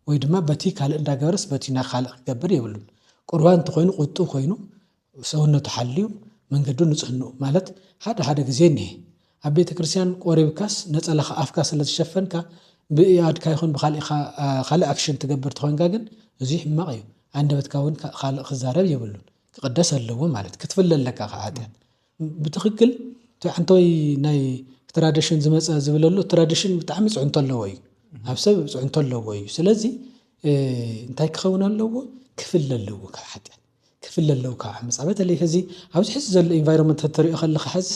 ወይ ድማ በቲ ካልእ እንዳገበረስ በቲ ናብ ካልእ ክገብር የብሉን ቁርባን እንተኮይኑ ቁጡብ ኮይኑ ሰውነቱ ሓልዩ መንገዱ ንፅህንኡ ማለት ሓደ ግዜ እኒሄ ኣብ ቤተ ክርስቲያን ቆሪብካስ ነፀላኻ ኣፍካ ስለ ዝሸፈንካ ብኢድካ ይኹን ብካልእ ኣክሽን ትገብር ተኮይንካ ግን እዚ ሕማቕ እዩ አንደበትካ እውን ካልእ ክዛረብ የብሉን ክቅደስ ኣለዎ ማለት ክትፍለ ኣለካ ሓጢአት ብትክክል ሓንተወይ ናይ ትራዲሽን ዝመፀ ዝብለሉ ትራዲሽን ብጣዕሚ ፅዕንቶ ኣለዎ እዩ ኣብ ሰብ ፅዕንቶ ኣለዎ እዩ ስለዚ እንታይ ክኸውን ኣለዎ ክፍለ ኣለዎ ካብ ሓጢአት ክፍለ ኣለዎ ካብ ዓመፃ በተለይ ሕዚ ኣብዚ ሕዚ ዘሎ ኢንቫይሮንመንት ተሪኦ ከለካ ሕዚ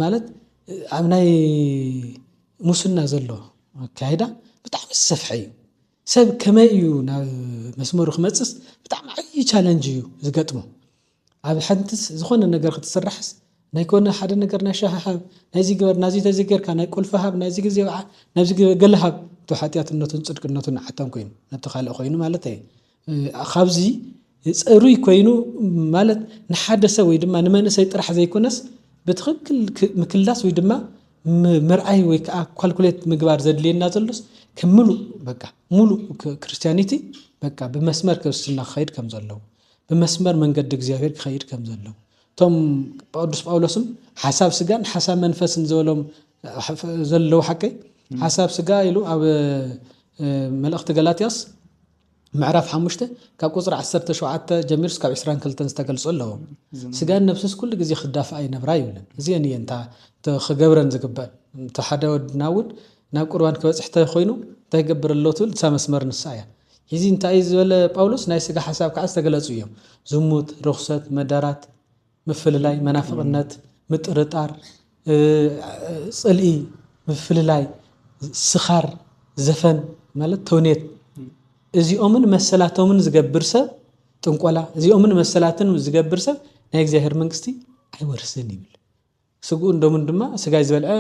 ማለት ኣብ ናይ ሙስና ዘሎ ኣካይዳ ብጣዕሚ ዝሰፍሐ እዩ ሰብ ከመይ እዩ ናብ መስመሩ ክመፅስ ብጣዕሚ ዓብዪ ቻለንጅ እዩ ዝገጥሞ ኣብ ሓንቲስ ዝኾነ ነገር ክትስራሕስ ናይ ኮነ ሓደ ነገር ናይ ሻሃሃብ ናይዚ ግበር ናዚ ተዚገርካ ናይ ቁልፈሃብ ናይዚ ግዜ ናብዚ ገለሃብ ቶ ሓጢአትነቱን ፅድቅነቱን ዓተን ኮይኑ ነቲ ካልእ ኮይኑ ማለት እዩ ካብዚ ፀሩይ ኮይኑ ማለት ንሓደ ሰብ ወይ ድማ ንመንእሰይ ጥራሕ ዘይኮነስ ብትክክል ምክላስ ወይ ድማ ምርኣይ ወይ ከዓ ኳልኩሌት ምግባር ዘድልየና ዘሎስ ከምሉእ በቃ ሙሉእ ክርስቲያኒቲ በቃ ብመስመር ክርስትና ክኸይድ ከም ዘለዎ ብመስመር መንገዲ እግዚአብሔር ክኸይድ ከም ዘለዎ ቶም ቅዱስ ጳውሎስም ሓሳብ ስጋን ሓሳብ መንፈስን ዝበሎም ዘለዎ ሓቀይ ሓሳብ ስጋ ኢሉ ኣብ መልእኽቲ ገላትያስ ምዕራፍ 5 ካብ ቁፅሪ 17 ጀሚርስ ካብ 22 ዝተገልጹ ኣለዎ ስጋን ነፍስስ ኩሉ ግዜ ክዳፍኣ ይነብራ ይብለን እዚአን እየን ክገብረን ዝግበአን እቲ ሓደ ወድና እውን ናብ ቁርባን ክበፅሕ ተኮይኑ እንታይ ይገብር ኣሎ ትብል እሳ መስመር ንሳ እያ ሕዚ እንታይ ዝበለ ጳውሎስ ናይ ስጋ ሓሳብ ከዓ ዝተገለጹ እዮም ዝሙት ርኩሰት መዳራት ምፍልላይ መናፍቅነት ምጥርጣር ፅልኢ ምፍልላይ ስኻር ዘፈን ማለት ተውኔት እዚኦምን መሰላቶምን ዝገብር ሰብ ጥንቆላ እዚኦምን መሰላትን ዝገብር ሰብ ናይ እግዚአብሔር መንግስቲ አይወርስን ይብል ስጉ እንደምን ድማ ስጋይ ዝበልዐ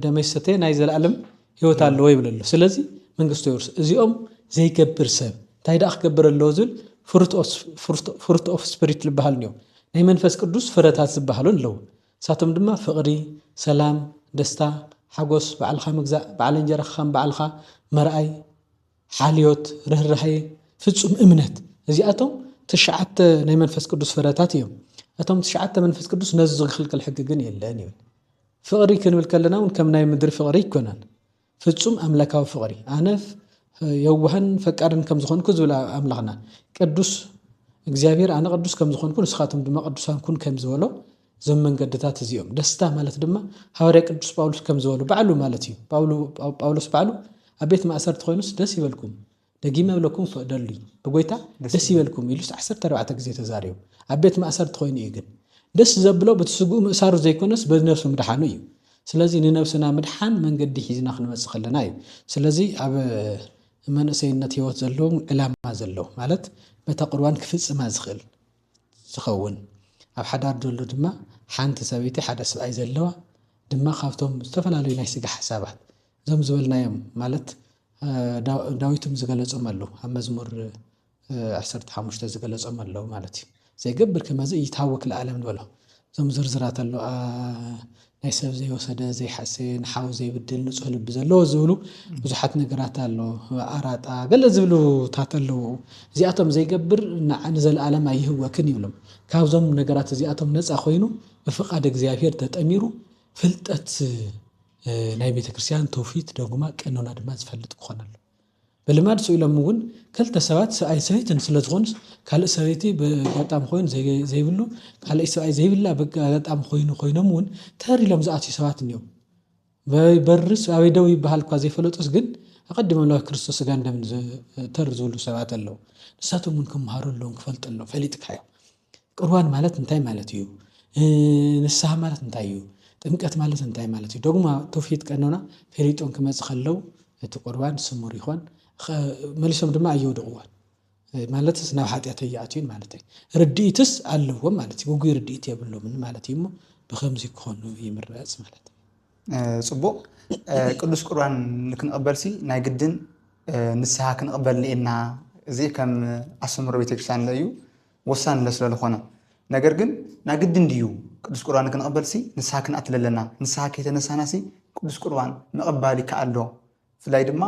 ደመሰተ ናይ ዘላለም ህይወት አለው ይብለሉ ስለዚህ መንግስቱ ይወርስ እዚኦም ዘይገብር ሰብ ታይዳ ክገብረሎ ዝል ፍሩት ኦፍ ስፒሪት ልበሃል ነው ናይ መንፈስ ቅዱስ ፍረታት ዝባሃሉ አለው ሳቶም ድማ ፍቅሪ ሰላም ደስታ ሓጎስ በዓልኻ ምግዛእ በዓልንጀራ ከም በዓልኻ መርአይ ሓልዮት ርህራሄ ፍጹም እምነት እዚኣቶም ተሽዓተ ናይ መንፈስ ቅዱስ ፍረታት እዮም እቶም ተሽዓተ መንፈስ ቅዱስ ነዚ ዝኽልክል ሕግ ግን የለን ይብል ፍቅሪ ክንብል ከለና እውን ከም ናይ ምድሪ ፍቅሪ ይኮናል ፍጹም አምላካዊ ፍቅሪ ኣነፍ የዋህን ፈቃድን ከም ዝኾንኩ ዝብል አምላኽና ቅዱስ እግዚአብሔር ኣነ ቅዱስ ከም ዝኾንኩ ንስኻቶም ድማ ቅዱሳን ኩን ከም ዝበሎ ዘም መንገድታት እዚኦም ደስታ ማለት ድማ ሐዋርያ ቅዱስ ጳውሎስ ከም ዝበሎ በዓሉ ማለት እዩ ጳውሎስ በዓሉ አቤት ማእሰርት ኮይኑስ ደስ ይበልኩም ደጊመ ብለኩም ፈቅደሉኝ በጎይታ ደስ ይበልኩም ኢሉስ 14 ግዜ ተዛሪዩ አቤት ማእሰርት ኮይኑ እዩ ግን ደስ ዘብሎ በትስጉ ምእሳሩ ዘይኮነስ በነፍሱ ምድሓኑ እዩ ስለዚህ ንነፍስና ምድሓን መንገዲ ሒዝና ክንመጽእ ከለና እዩ ስለዚህ ኣብ መንእሰይነት ህይወት ዘለዎ ዕላማ ዘለዎ ማለት በታ ቁርባን ክፍጽማ ዝኽእል ዝኸውን ኣብ ሓዳር ዘሎ ድማ ሓንቲ ሰበይቲ ሓደ ሰብኣይ ዘለዋ ድማ ካብቶም ዝተፈላለዩ ናይ ስጋ ሓሳባት ዘም ዝበልናዮም ማለት ዳዊትም ዝገለጾም ኣለዉ ኣብ መዝሙር 15 ዝገለጾም ኣለዉ ማለት እዩ ዘይገብር ከመዚ ይታወክ ለዓለም ንበሎ ዘም ዝርዝራት ኣሎ ናይ ሰብ ዘይወሰደ ዘይሓስን ሓው ዘይብድል ንጹህ ልቢ ዘለዎ ዝብሉ ብዙሓት ነገራት ኣሎ ኣራጣ ገለ ዝብሉ ታተለው እዚኣቶም ዘይገብር ንዘለዓለም ኣይህወክን ይብሎም ካብዞም ነገራት እዚኣቶም ነፃ ኮይኑ ብፍቃድ እግዚአብሔር ተጠሚሩ ፍልጠት ናይ ቤተ ክርስቲያን ተውፊት ደጉማ ቀኖና ድማ ዝፈልጥ ክኾነሉ በልማድ ሰኢሎም እውን ክልተ ሰባት ሰብኣይ ሰበይትን ስለዝኾኑስ ካልእ ሰበይቲ በጋጣም ኮይኑ ዘይብሉ ካልእ ሰብኣይ ዘይብላ በጋጣም ኮይኖም እውን ተሪሎም ዝኣትዩ ሰባት እኒኦም በርስ ኣበይ ደው ይበሃል እኳ ዘይፈለጡስ ግን ኣቐዲሞም ላዊ ክርስቶስ ስጋ እንደምን ተር ዝብሉ ሰባት ኣለዉ ንሳቶም እውን ክመሃሩ ኣለዎም ክፈልጡ ኣለዎም ፈሊጥካዮ ቁርባን ማለት እንታይ ማለት እዩ ንስሓ ማለት እንታይ እዩ ጥምቀት ማለት እንታይ ማለት እዩ ደጉማ ተውፊት ቀኖና ፈሊጦም ክመጽእ ከለው እቲ ቁርባን ስሙር ይኾን መሊሶም ድማ ኣይወድቕዎን ማለት ናብ ሓጢአት እያኣትዩን ማለት እዩ ርድኢትስ ኣለዎም ማለት እዩ ጉጉይ ርድኢት የብሎምን ማለት እዩ እሞ ብኸምዚ ክኾኑ ይምረጽ ማለት እዩ ጽቡቕ ቅዱስ ቁርባን ንክንቕበልሲ ናይ ግድን ንስሓ ክንቕበል ንኤና እዚ ከም ኣሰምሮ ቤተክርስትያን እዩ ወሳኒ ለስለ ዝኾነ ነገር ግን ናይ ግድን ድዩ ቅዱስ ቁርባን ክንቕበልሲ ንስሓ ክንኣትለ ኣለና ንስሓ ከይተነሳናሲ ቅዱስ ቁርባን ምቕባል ይከኣል ዶ ፍላይ ድማ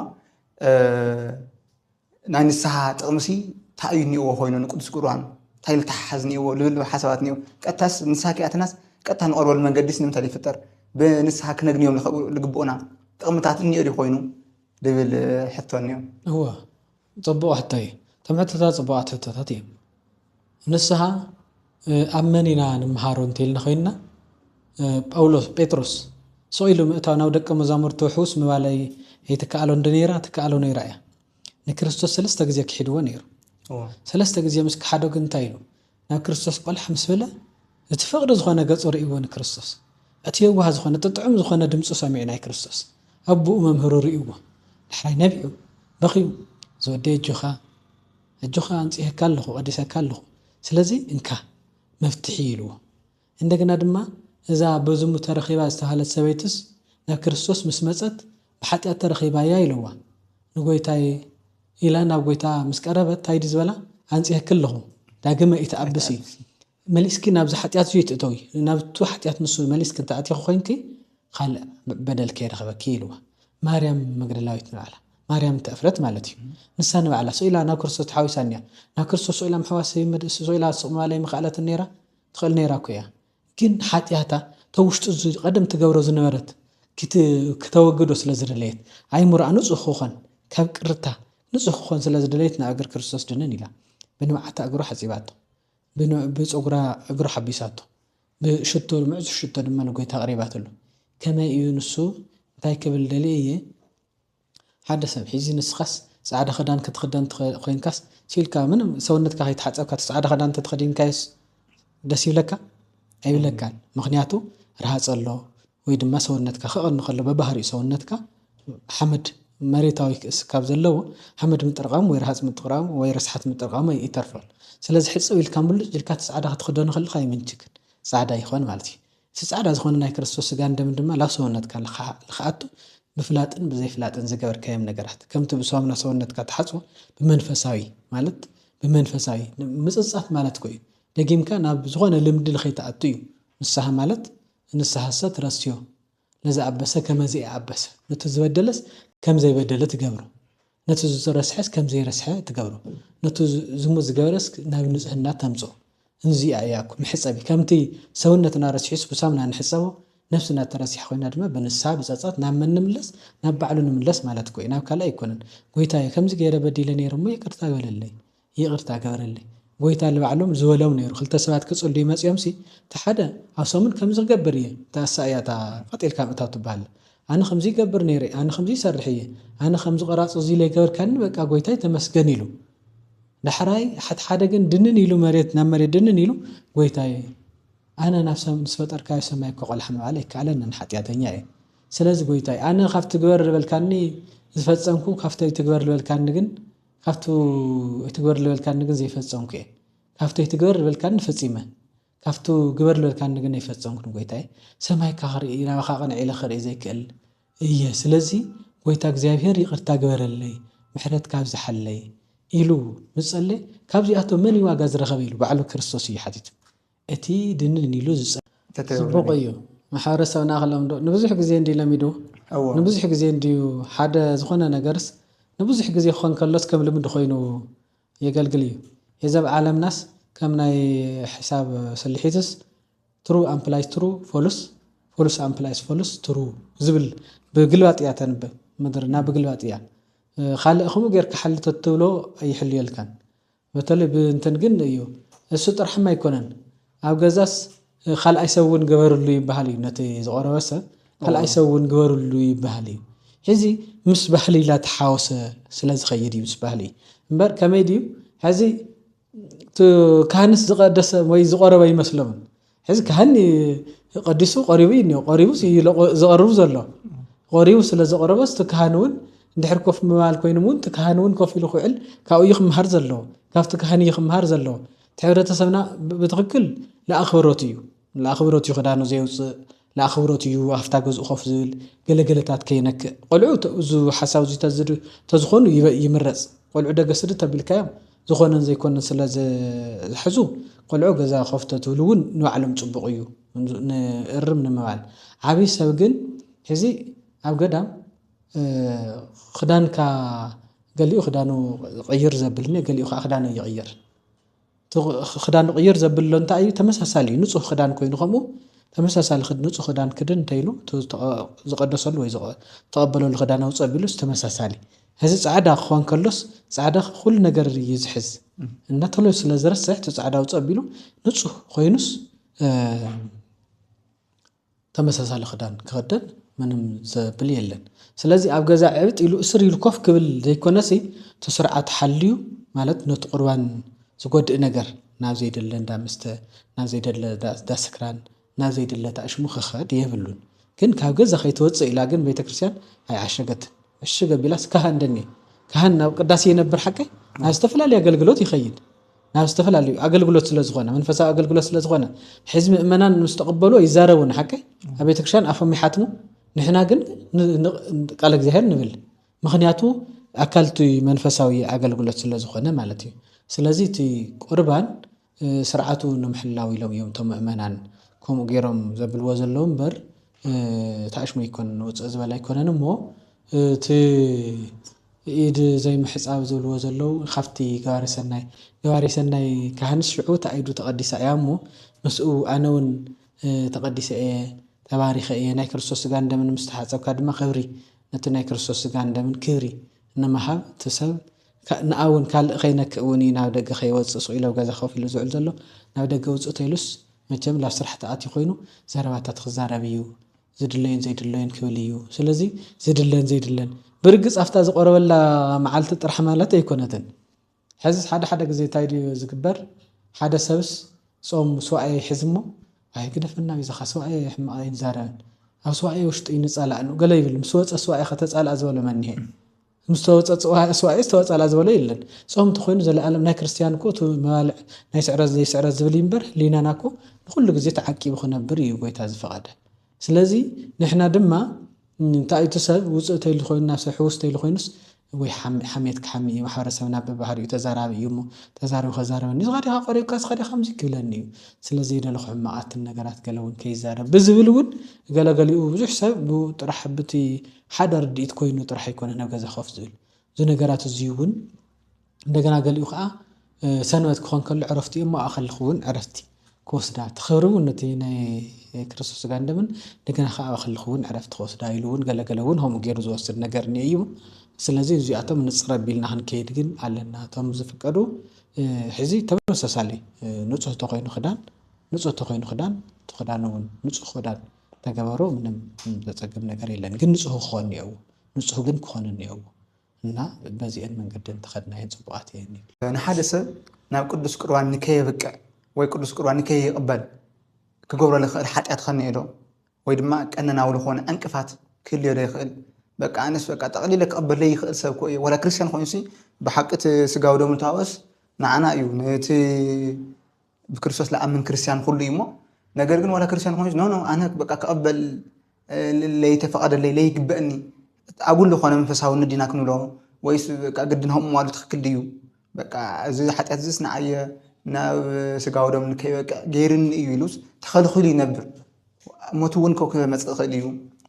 ናይ ንስሓ ጥቕምሲ እንታይ እዩ እኒአዎ ኮይኑ ንቅዱስ ቁርባን እንታይ ልተሓሓዝ እኒአዎ ልብል ሓሳባት እኒአዎ ቀጥታስ ንስሓ ከይኣተናስ ቀጥታ ንቐርበሉ መንገዲስ ንምንታይ ይፍጠር ብንስሓ ክነግንዮም ልግብኡና ጥቕምታት እኒኦ ዲ ኮይኑ ልብል ሕቶ እኒኦም እዋ ጽቡቕ ሕቶ እዩ እቶም ሕቶታት ጽቡቓት ሕቶታት እዮም ንስሓ ኣብ መኒና ንምሃሮ እንተኢልና ኮይንና ጳውሎስ ጴጥሮስ ሰኢሉ ምእታው ናብ ደቀ መዛሙርቱ ሕውስ ምባለይ ይትከኣሎ እንደነይራ ትከኣሎ ነይራ እያ ንክርስቶስ 3 ግዜ ክሒድዎ ነይሩ 3 ግዜ ምስ ክሓዶ ግን እንታይ ኢሉ ናብ ክርስቶስ ቆልሕ ምስ በለ እትፈቕዶ ዝኾነ ገጹ ርእይዎ ንክርስቶስ እቲ የዋህ ዝኾነ ጥዑም ዝኾነ ድምፁ ሰሚዑ ናይ ክርስቶስ ኣቦኡ መምህሩ ርእይዎ ድሕራይ ነቢዑ በኺዩ ዝወደየ እጆኻ ኣንጽየካ ኣለኹ ቀዲሰካ ኣለኹ ስለዚ እንካ መፍትሒ ኢልዎ እንደገና ድማ እዛ በዝሙ ተረኺባ ዝተሃለት ሰበይትስ ናብ ክርስቶስ ምስ መፀት ብሓጢአት ተረኺባ እያ ኢለዋ ንጎይታይ ኢላ ናብ ጎይታ ምስ ቀረበት ታይዲ ዝበላ ኣንጽየካ ኣለኹ ዳግመ ኢትኣብሲ መሊስኪ ናብዚ ሓጢአት እዩ ይትእተዊ ናብቱ ሓጢአት ንሱ መሊስኪ እንተኣትኹ ኮይንኪ ካልእ በደልከ ይረኸበኪ ኢልዋ ማርያም መግደላዊት ንባዕላ ማርያም ተእፍረት ማለት እዩ ንሳ ንባዕላ ሰኢላ ናብ ክርስቶስ ተሓዊሳን እያ ናብ ክርስቶስ ሰኢላ ምሕዋስ ሰኢላ ስቕማለይ ምኽኣለት ነይራ ትኽእል ነይራ እኮ እያ ግን ሓጢአታ ተውሽጡ ቀደም ትገብሮ ዝነበረት ክተወግዶ ስለ ዝደለየት ኣይሙራእ ንጹህ ክኾን ካብ ቅርታ ንጹህ ክኾን ስለ ዝደለየት ናብ እግሪ ክርስቶስ ድንን ኢላ ብንባዓታ እግሩ ሓፂባቶ ብፀጉራ እግሩ ሓቢሳቶ ብሽቶ ምዕዙ ሽቶ ድማ ንጎይታ ቅሪባትሉ ከመይ እዩ ንሱ እንታይ ክብል ደልየ እየ ሓደ ሰብ ሒዚ ንስኻስ ጻዕዳ ክዳን ክትኽደን ኮይንካስ ሲልካ ምንም ሰውነትካ ከይትሓፀብካ ጻዕዳ ክዳን ተተኸዲንካስ ደስ ይብለካ ኣይብለካን ምክንያቱ ረሃፅ ኣሎ ወይ ድማ ሰውነትካ ክቐኑ ከሎ በባህሪኡ ሰውነትካ ሓመድ መሬታዊ ክእስ ካብ ዘለዎ ሓመድ ምጥርቃም ወይ ረሃፅ ምጥርቃም ወይ ረስሓት ምጥርቃም ይተርፋል ስለዚ ሕፅብ ኢልካ ሙሉእ ጅልካ ጻዕዳ ክትክደኑ ከለካ ይምንጭክን ጻዕዳ ይኾን ማለት እዩ እቲ ጻዕዳ ዝኾነ ናይ ክርስቶስ ስጋን ደምን ድማ ላብ ሰውነትካ ልኽኣቱ ብፍላጥን ብዘይፍላጥን ዝገበርካዮም ነገራት ከምቲ ብሰውና ሰውነትካ ተሓፅቦ ብመንፈሳዊ ማለት ብመንፈሳዊ ምፅጻት ማለት ኮይኑ ደጊምካ ናብ ዝኾነ ልምዲ ንኸይተኣቱ እዩ ንስሓ ማለት ንስሓ ሰብ ትረስዮ ነዚ ኣበሰ ከመዚ ኣበሰ ነቲ ዝበደለስ ከም ዘይበደለ ትገብሮ ነቲ ዝረስሐስ ከም ዘይረስሐ ትገብሮ ነቲ ዝሙት ዝገበረስ ናብ ንጽህና ተምጽኦ እንዚኣ እያኩ ምሕጸቢ ከምቲ ሰውነትና ረስሒስ ብሳምና ንሕጸቦ ነፍስና ተረሲሕ ኮይና ድማ ብንስሓ ብጸጸት ናብ መን ንምለስ ናብ ባዕሉ ንምለስ ማለት ኮይኑ ናብ ካልእ ኣይኮነን ጎይታዬ ከምዚ ገይረ በዲለ ነይረ እሞ ይቅርታ ገበረለይ ይቅርታ ገበረለይ ጎይታ ልባዕሎም ዝበሎም ነይሩ ክልተ ሰባት ክጽልዩ ይመጽዮም ሲ ተሓደ ኣብ ሰሙን ከምዚ ዝገብር እየ ታሳያታ ቀጢልካ ምእታው ትበሃል ኣነ ከምዚ ይገብር ነይረ ኣነ ከምዚ ይሰርሕ እየ ኣነ ከምዚ ቀራጽ እዚ ላይ ገበርካኒ በቃ ጎይታይ ተመስገን ኢሉ ድሕራይ ሓደ ግን ድንን ኢሉ መሬት ናብ መሬት ድንን ኢሉ ጎይታዬ ኣነ ናብ ሰሙን ዝፈጠርካዮ ሰማይ ኮቆልሕ ምባል ይከኣለኒ ንሓጢያተኛ እየ ስለዚ ጎይታይ ኣነ ካብቲ ግበር ዝበልካኒ ዝፈጸምኩ ካብቲ ትግበር ዝበልካኒ ግን ካብቲ ትግበር ዝበልካኒ ግን ዘይፈጸምኩ እየ ካብቲ ትግበር ዝበልካኒ ፈጺመ ካብቲ ግበር ዝበልካኒ ግን ኣይፈጸምኩ ጎይታይ ሰማይካ ክርኢ ናባኻ ቀንዒ ኢለ ክርኢ ዘይክእል እየ ስለዚ ጎይታ እግዚአብሔር ይቅርታ ገበረለይ ምሕረት ካብ ዝሓለይ ኢሉ ምጸለይ ካብዚኣቶ መን ዋጋ ዝረኸበ ኢሉ ባዕሉ ክርስቶስ እዩ ሓቲቱ እቲ ድንን ኢሉ ዝጽበቕ እዩ ማሕበረሰብና ክለምዶ ንብዙሕ ግዜ እንዲ ለሚዱ ንብዙሕ ግዜ እንዲዩ ሓደ ዝኾነ ነገርስ ንብዙሕ ግዜ ክኾን ከሎስ ከም ልምዲ ኮይኑ የገልግል እዩ የዘብ ዓለምናስ ከም ናይ ሕሳብ ስልሒትስ ትሩ ኣምፕላይስ ትሩ ፎሉስ ፎሉስ ኣምፕላይስ ፎሉስ ትሩ ዝብል ብግልባጥ እያ ተንብብ ምድርና ብግልባጥ እያ ካልእ ከምኡ ጌርካ ሓልቶ ትብሎ ኣይሕልየልካን በተለይ ብእንትን ግን እዩ እሱ ጥርሕማ ኣይኮነን ኣብ ገዛስ ካልኣይ ሰብ እውን ገበርሉ ይበሃል እዩ ነቲ ዝቐረበ ሰብ ካልኣይ ሰብ እውን ገበርሉ ይበሃል እዩ ሕዚ ምስ ባህሊ ኢላ ተሓወሰ ስለ ዝኸይድ እዩ ምስ ባህሊ እምበር ከመይ ድዩ ሕዚ ካህንስ ዝቐደሰ ወይ ዝቐረበ ይመስሎም ሕዚ ካህን ቀዲሱ ቀሪቡ እዩ ቀሪቡ ዝቐርቡ ዘሎ ቀሪቡ ስለ ዝቐረበስ ካህን እውን እንድሕር ኮፍ ምባል ኮይኑ እውን ካህን እውን ኮፍ ኢሉ ክውዕል ካብኡ ይኽምሃር ዘሎ ካብቲ ካህን ይኽምሃር ዘሎ ሕብረተሰብና ብትክክል ለኣኽብሮት እዩ ለኣኽብሮት እዩ ክዳኑ ዘይውፅእ ለኣኽብሮት እዩ ኣፍታ ገዝኡ ኮፍ ዝብል ገለገለታት ከይነክእ ቆልዑ እዚ ሓሳብ እዚ ተዝኾኑ ይምረፅ ቆልዑ ደገስዲ ተቢልካዮም ዝኾነን ዘይኮነን ስለ ዝሕዙ ቆልዑ ገዛ ኮፍተ ትብሉ እውን ንባዕሎም ፅቡቕ እዩ ንእርም ንምባል ዓብይ ሰብ ግን ሕዚ ኣብ ገዳም ክዳንካ ገሊኡ ክዳኑ ቅይር ዘብልኒ ገሊኡ ከዓ ክዳኑ ይቅይር ክዳኑ ቅይር ዘብሎ እንታይ እዩ ተመሳሳሊ እዩ ንጹህ ክዳን ኮይኑ ከምኡ ተመሳሳሊ ንጹህ ክዳን ክድን እንተይሉ ዝቀደሰሉ ወይ ተቐበለሉ ክዳን ኣውፅእ ኣቢሉስ ተመሳሳሊ ሕዚ ጻዕዳ ክኾን ከሎስ ጻዕዳ ኩሉ ነገር ይዝሕዝ እናተሎ ስለ ዝረስሕ ጻዕዳ ኣውፅእ ኣቢሉ ንጹህ ኮይኑስ ተመሳሳሊ ክዳን ክኽደን ምንም ዘብል የለን ስለዚ ኣብ ገዛ ዕብጥ ኢሉ እስር ኢሉ ኮፍ ክብል ዘይኮነሲ ተስርዓት ሓልዩ ማለት ነቲ ቁርባን ዝጎድእ ነገር ናብ ዘይደለ እንዳመስተ ናብ ዘይደለ ዳስክራን ናብ ዘይደለ ታእሽሙ ክኸድ የብሉን ግን ካብ ገዛ ከይትወፅእ ኢላ ግን ቤተክርስትያን ኣይዓሸገትን ዕሽገ ቢላስ ካህን እንደኒ ካህን ናብ ቅዳሴ የነብር ሓቀይ ናብ ዝተፈላለዩ ኣገልግሎት ይኸይድ ናብ ዝተፈላለዩ ኣገልግሎት ስለ ዝኾነ መንፈሳዊ ኣገልግሎት ስለ ዝኾነ ሕዚ ምእመናን ምስ ተቐበሉ ይዛረቡን ሓቀይ ኣብ ቤተክርስትያን ኣፎም ይሓትሙ ንሕና ግን ቃል እግዚአብሔር ንብል ምክንያቱ ኣካልቲ መንፈሳዊ ኣገልግሎት ስለ ዝኾነ ማለት እዩ ስለዚ እቲ ቁርባን ስርዓቱ ንምሕላው ኢሎም እዮም እቶም ምእመናን ከምኡ ገይሮም ዘብልዎ ዘለዉ እምበር ታእሽሙ ይኮን ውፅእ ዝበላ ኣይኮነን እሞ እቲ ኢድ ዘይምሕፃብ ዝብልዎ ዘለዉ ካብቲ ገባሪ ሰናይ ካህንስ ሽዑ ተኣይዱ ተቐዲሳ እያ እሞ ምስኡ ኣነ እውን ተቐዲሰ እየ ተባሪኸ እየ ናይ ክርስቶስ ስጋ እንደምን ምስተሓፀብካ ድማ ክብሪ ነቲ ናይ ክርስቶስ ስጋ እንደምን ክብሪ ንምሃብ እቲ ሰብ ንኣውን ካልእ ከይነክእ እውን እዩ ናብ ደገ ከይወፅእ ስኢሎ ገዛ ኮፍ ኢሉ ዝውዕል ዘሎ ናብ ደገ ውፅእ ተይሉስ መቸም ላብ ስራሕቲ ኣትዩ ኮይኑ ዘረባታት ክዛረብ እዩ ዝድለዮን ዘይድለዮን ክብል እዩ ስለዚ ዝድለን ዘይድለን ብርግፅ ኣፍታ ዝቆረበላ መዓልቲ ጥራሕ ማለት ኣይኮነትን ሕዚ ሓደ ግዜ እንታይ ድዩ ዝግበር ሓደ ሰብስ ጾም ስዋኤ ሒዝሞ ኣይ ግደፈና ይዘኻ ስዋኤ ሕማቕ ይዛረብን ኣብ ስዋኤ ውሽጢ ይንፃላእኑ ገለ ይብል ምስ ወፀ ስዋኤ ከተፃላእ ዝበሎ መኒሄ مستوى سواء استوى على زولا يلن صوم تخوين زل العالم ناي كريستيان كو تو مال ناي سعرز زي سعرز زبلينبر لينا ناكو كل غزي تعقيب خنبر يو غيتا زفقاده ስለዚህ ንሕና ድማ እንታይ ተሰብ ውጽእት ኢሉ ኮይና ሰሕውስተ ኢሉ ኮይኑስ ወይ ሓሜት ከሓሚ ማሕበረሰብና በባህሪኡ ተዛራቢ እዩ ሞ ተዛራቢ ከዛረበኒ ዝኸዲኻ ቆሪብካስ ኸዲኻ ከምዚ ክብለኒ እዩ ስለዚ ደለኹ ሕማቃት ነገራት ገለውን ከይዛረብ ብዝብል እውን ገለገሊኡ ብዙሕ ሰብ ጥራሕ ብቲ ሓደ ርድኢት ኮይኑ ጥራሕ ኣይኮነ ናብ ገዛ ኸፍ ዝብል እዚ ነገራት እዚኡ እውን እንደገና ገሊኡ ከዓ ሰንበት ክኾን ከሎ ዕረፍቲ እሞ ኣኸልኹ እውን ዕረፍቲ كوسدا تخربون نتي ناي كريستوس غاندمن دغنا خا خلخون عرفت خوسدا يلون غلغلون هم غير زوسد ነገር نيو ስለዚህ እዚአቶም ንጽረብ ኢልና ክንከይድ ግን አለና ቶም ዝፍቀዱ ሕዚ ተመሳሳሊ ንጹህ ተኮይኑ ክዳን ተኸዳነውን ንጹህ ክዳን ተገበሮ ምንም ዘጸግም ነገር የለን ግን ንጹህ ክኾን ይው ንጹህ ግን ክኾን ይው እና በዚህን መንገድን ተኸድናየን ጽቡቃት ይሄን ንሓደ ሰብ ናብ ቅዱስ ቁርባን ንከይብቀ ወይ ቅዱስ ቁርባን ከይቅበል ክገብሮ ለኽእል ሓጢያት ኸነይዶ ወይ ድማ ቀነናው ለኾነ እንቅፋት ክልዮ ይኽእል በቃ አንስ በቃ ጠቅሊለ ክቅበል ይኽእል ሰብ ኮ ወላ ክርስቲያን ኾይንሲ በሐቅት ስጋው ደሙ ታወስ ናዓና እዩ ነቲ በክርስቶስ ለአምን ክርስቲያን ሁሉ ይሞ ነገር ግን ወላ ክርስቲያን ኾይንሲ ኖ አነ በቃ ክቅበል ለይተፈቀደለይ ለይግበእኒ አጉል ለኾነ መንፈሳዊ ንዲና ክንብሎ ወይስ በቃ ግድንهم ማለት ትክክል እዩ በቃ እዚ ሓጢያት ዝስ ንዓየ ናብ ስጋው ደም ከይበቃ ገይርን እዩ ኢሉስ ተኸልኽሉ ይነብር ሞቱውን ኮ ከመጽእ ኸል እዩ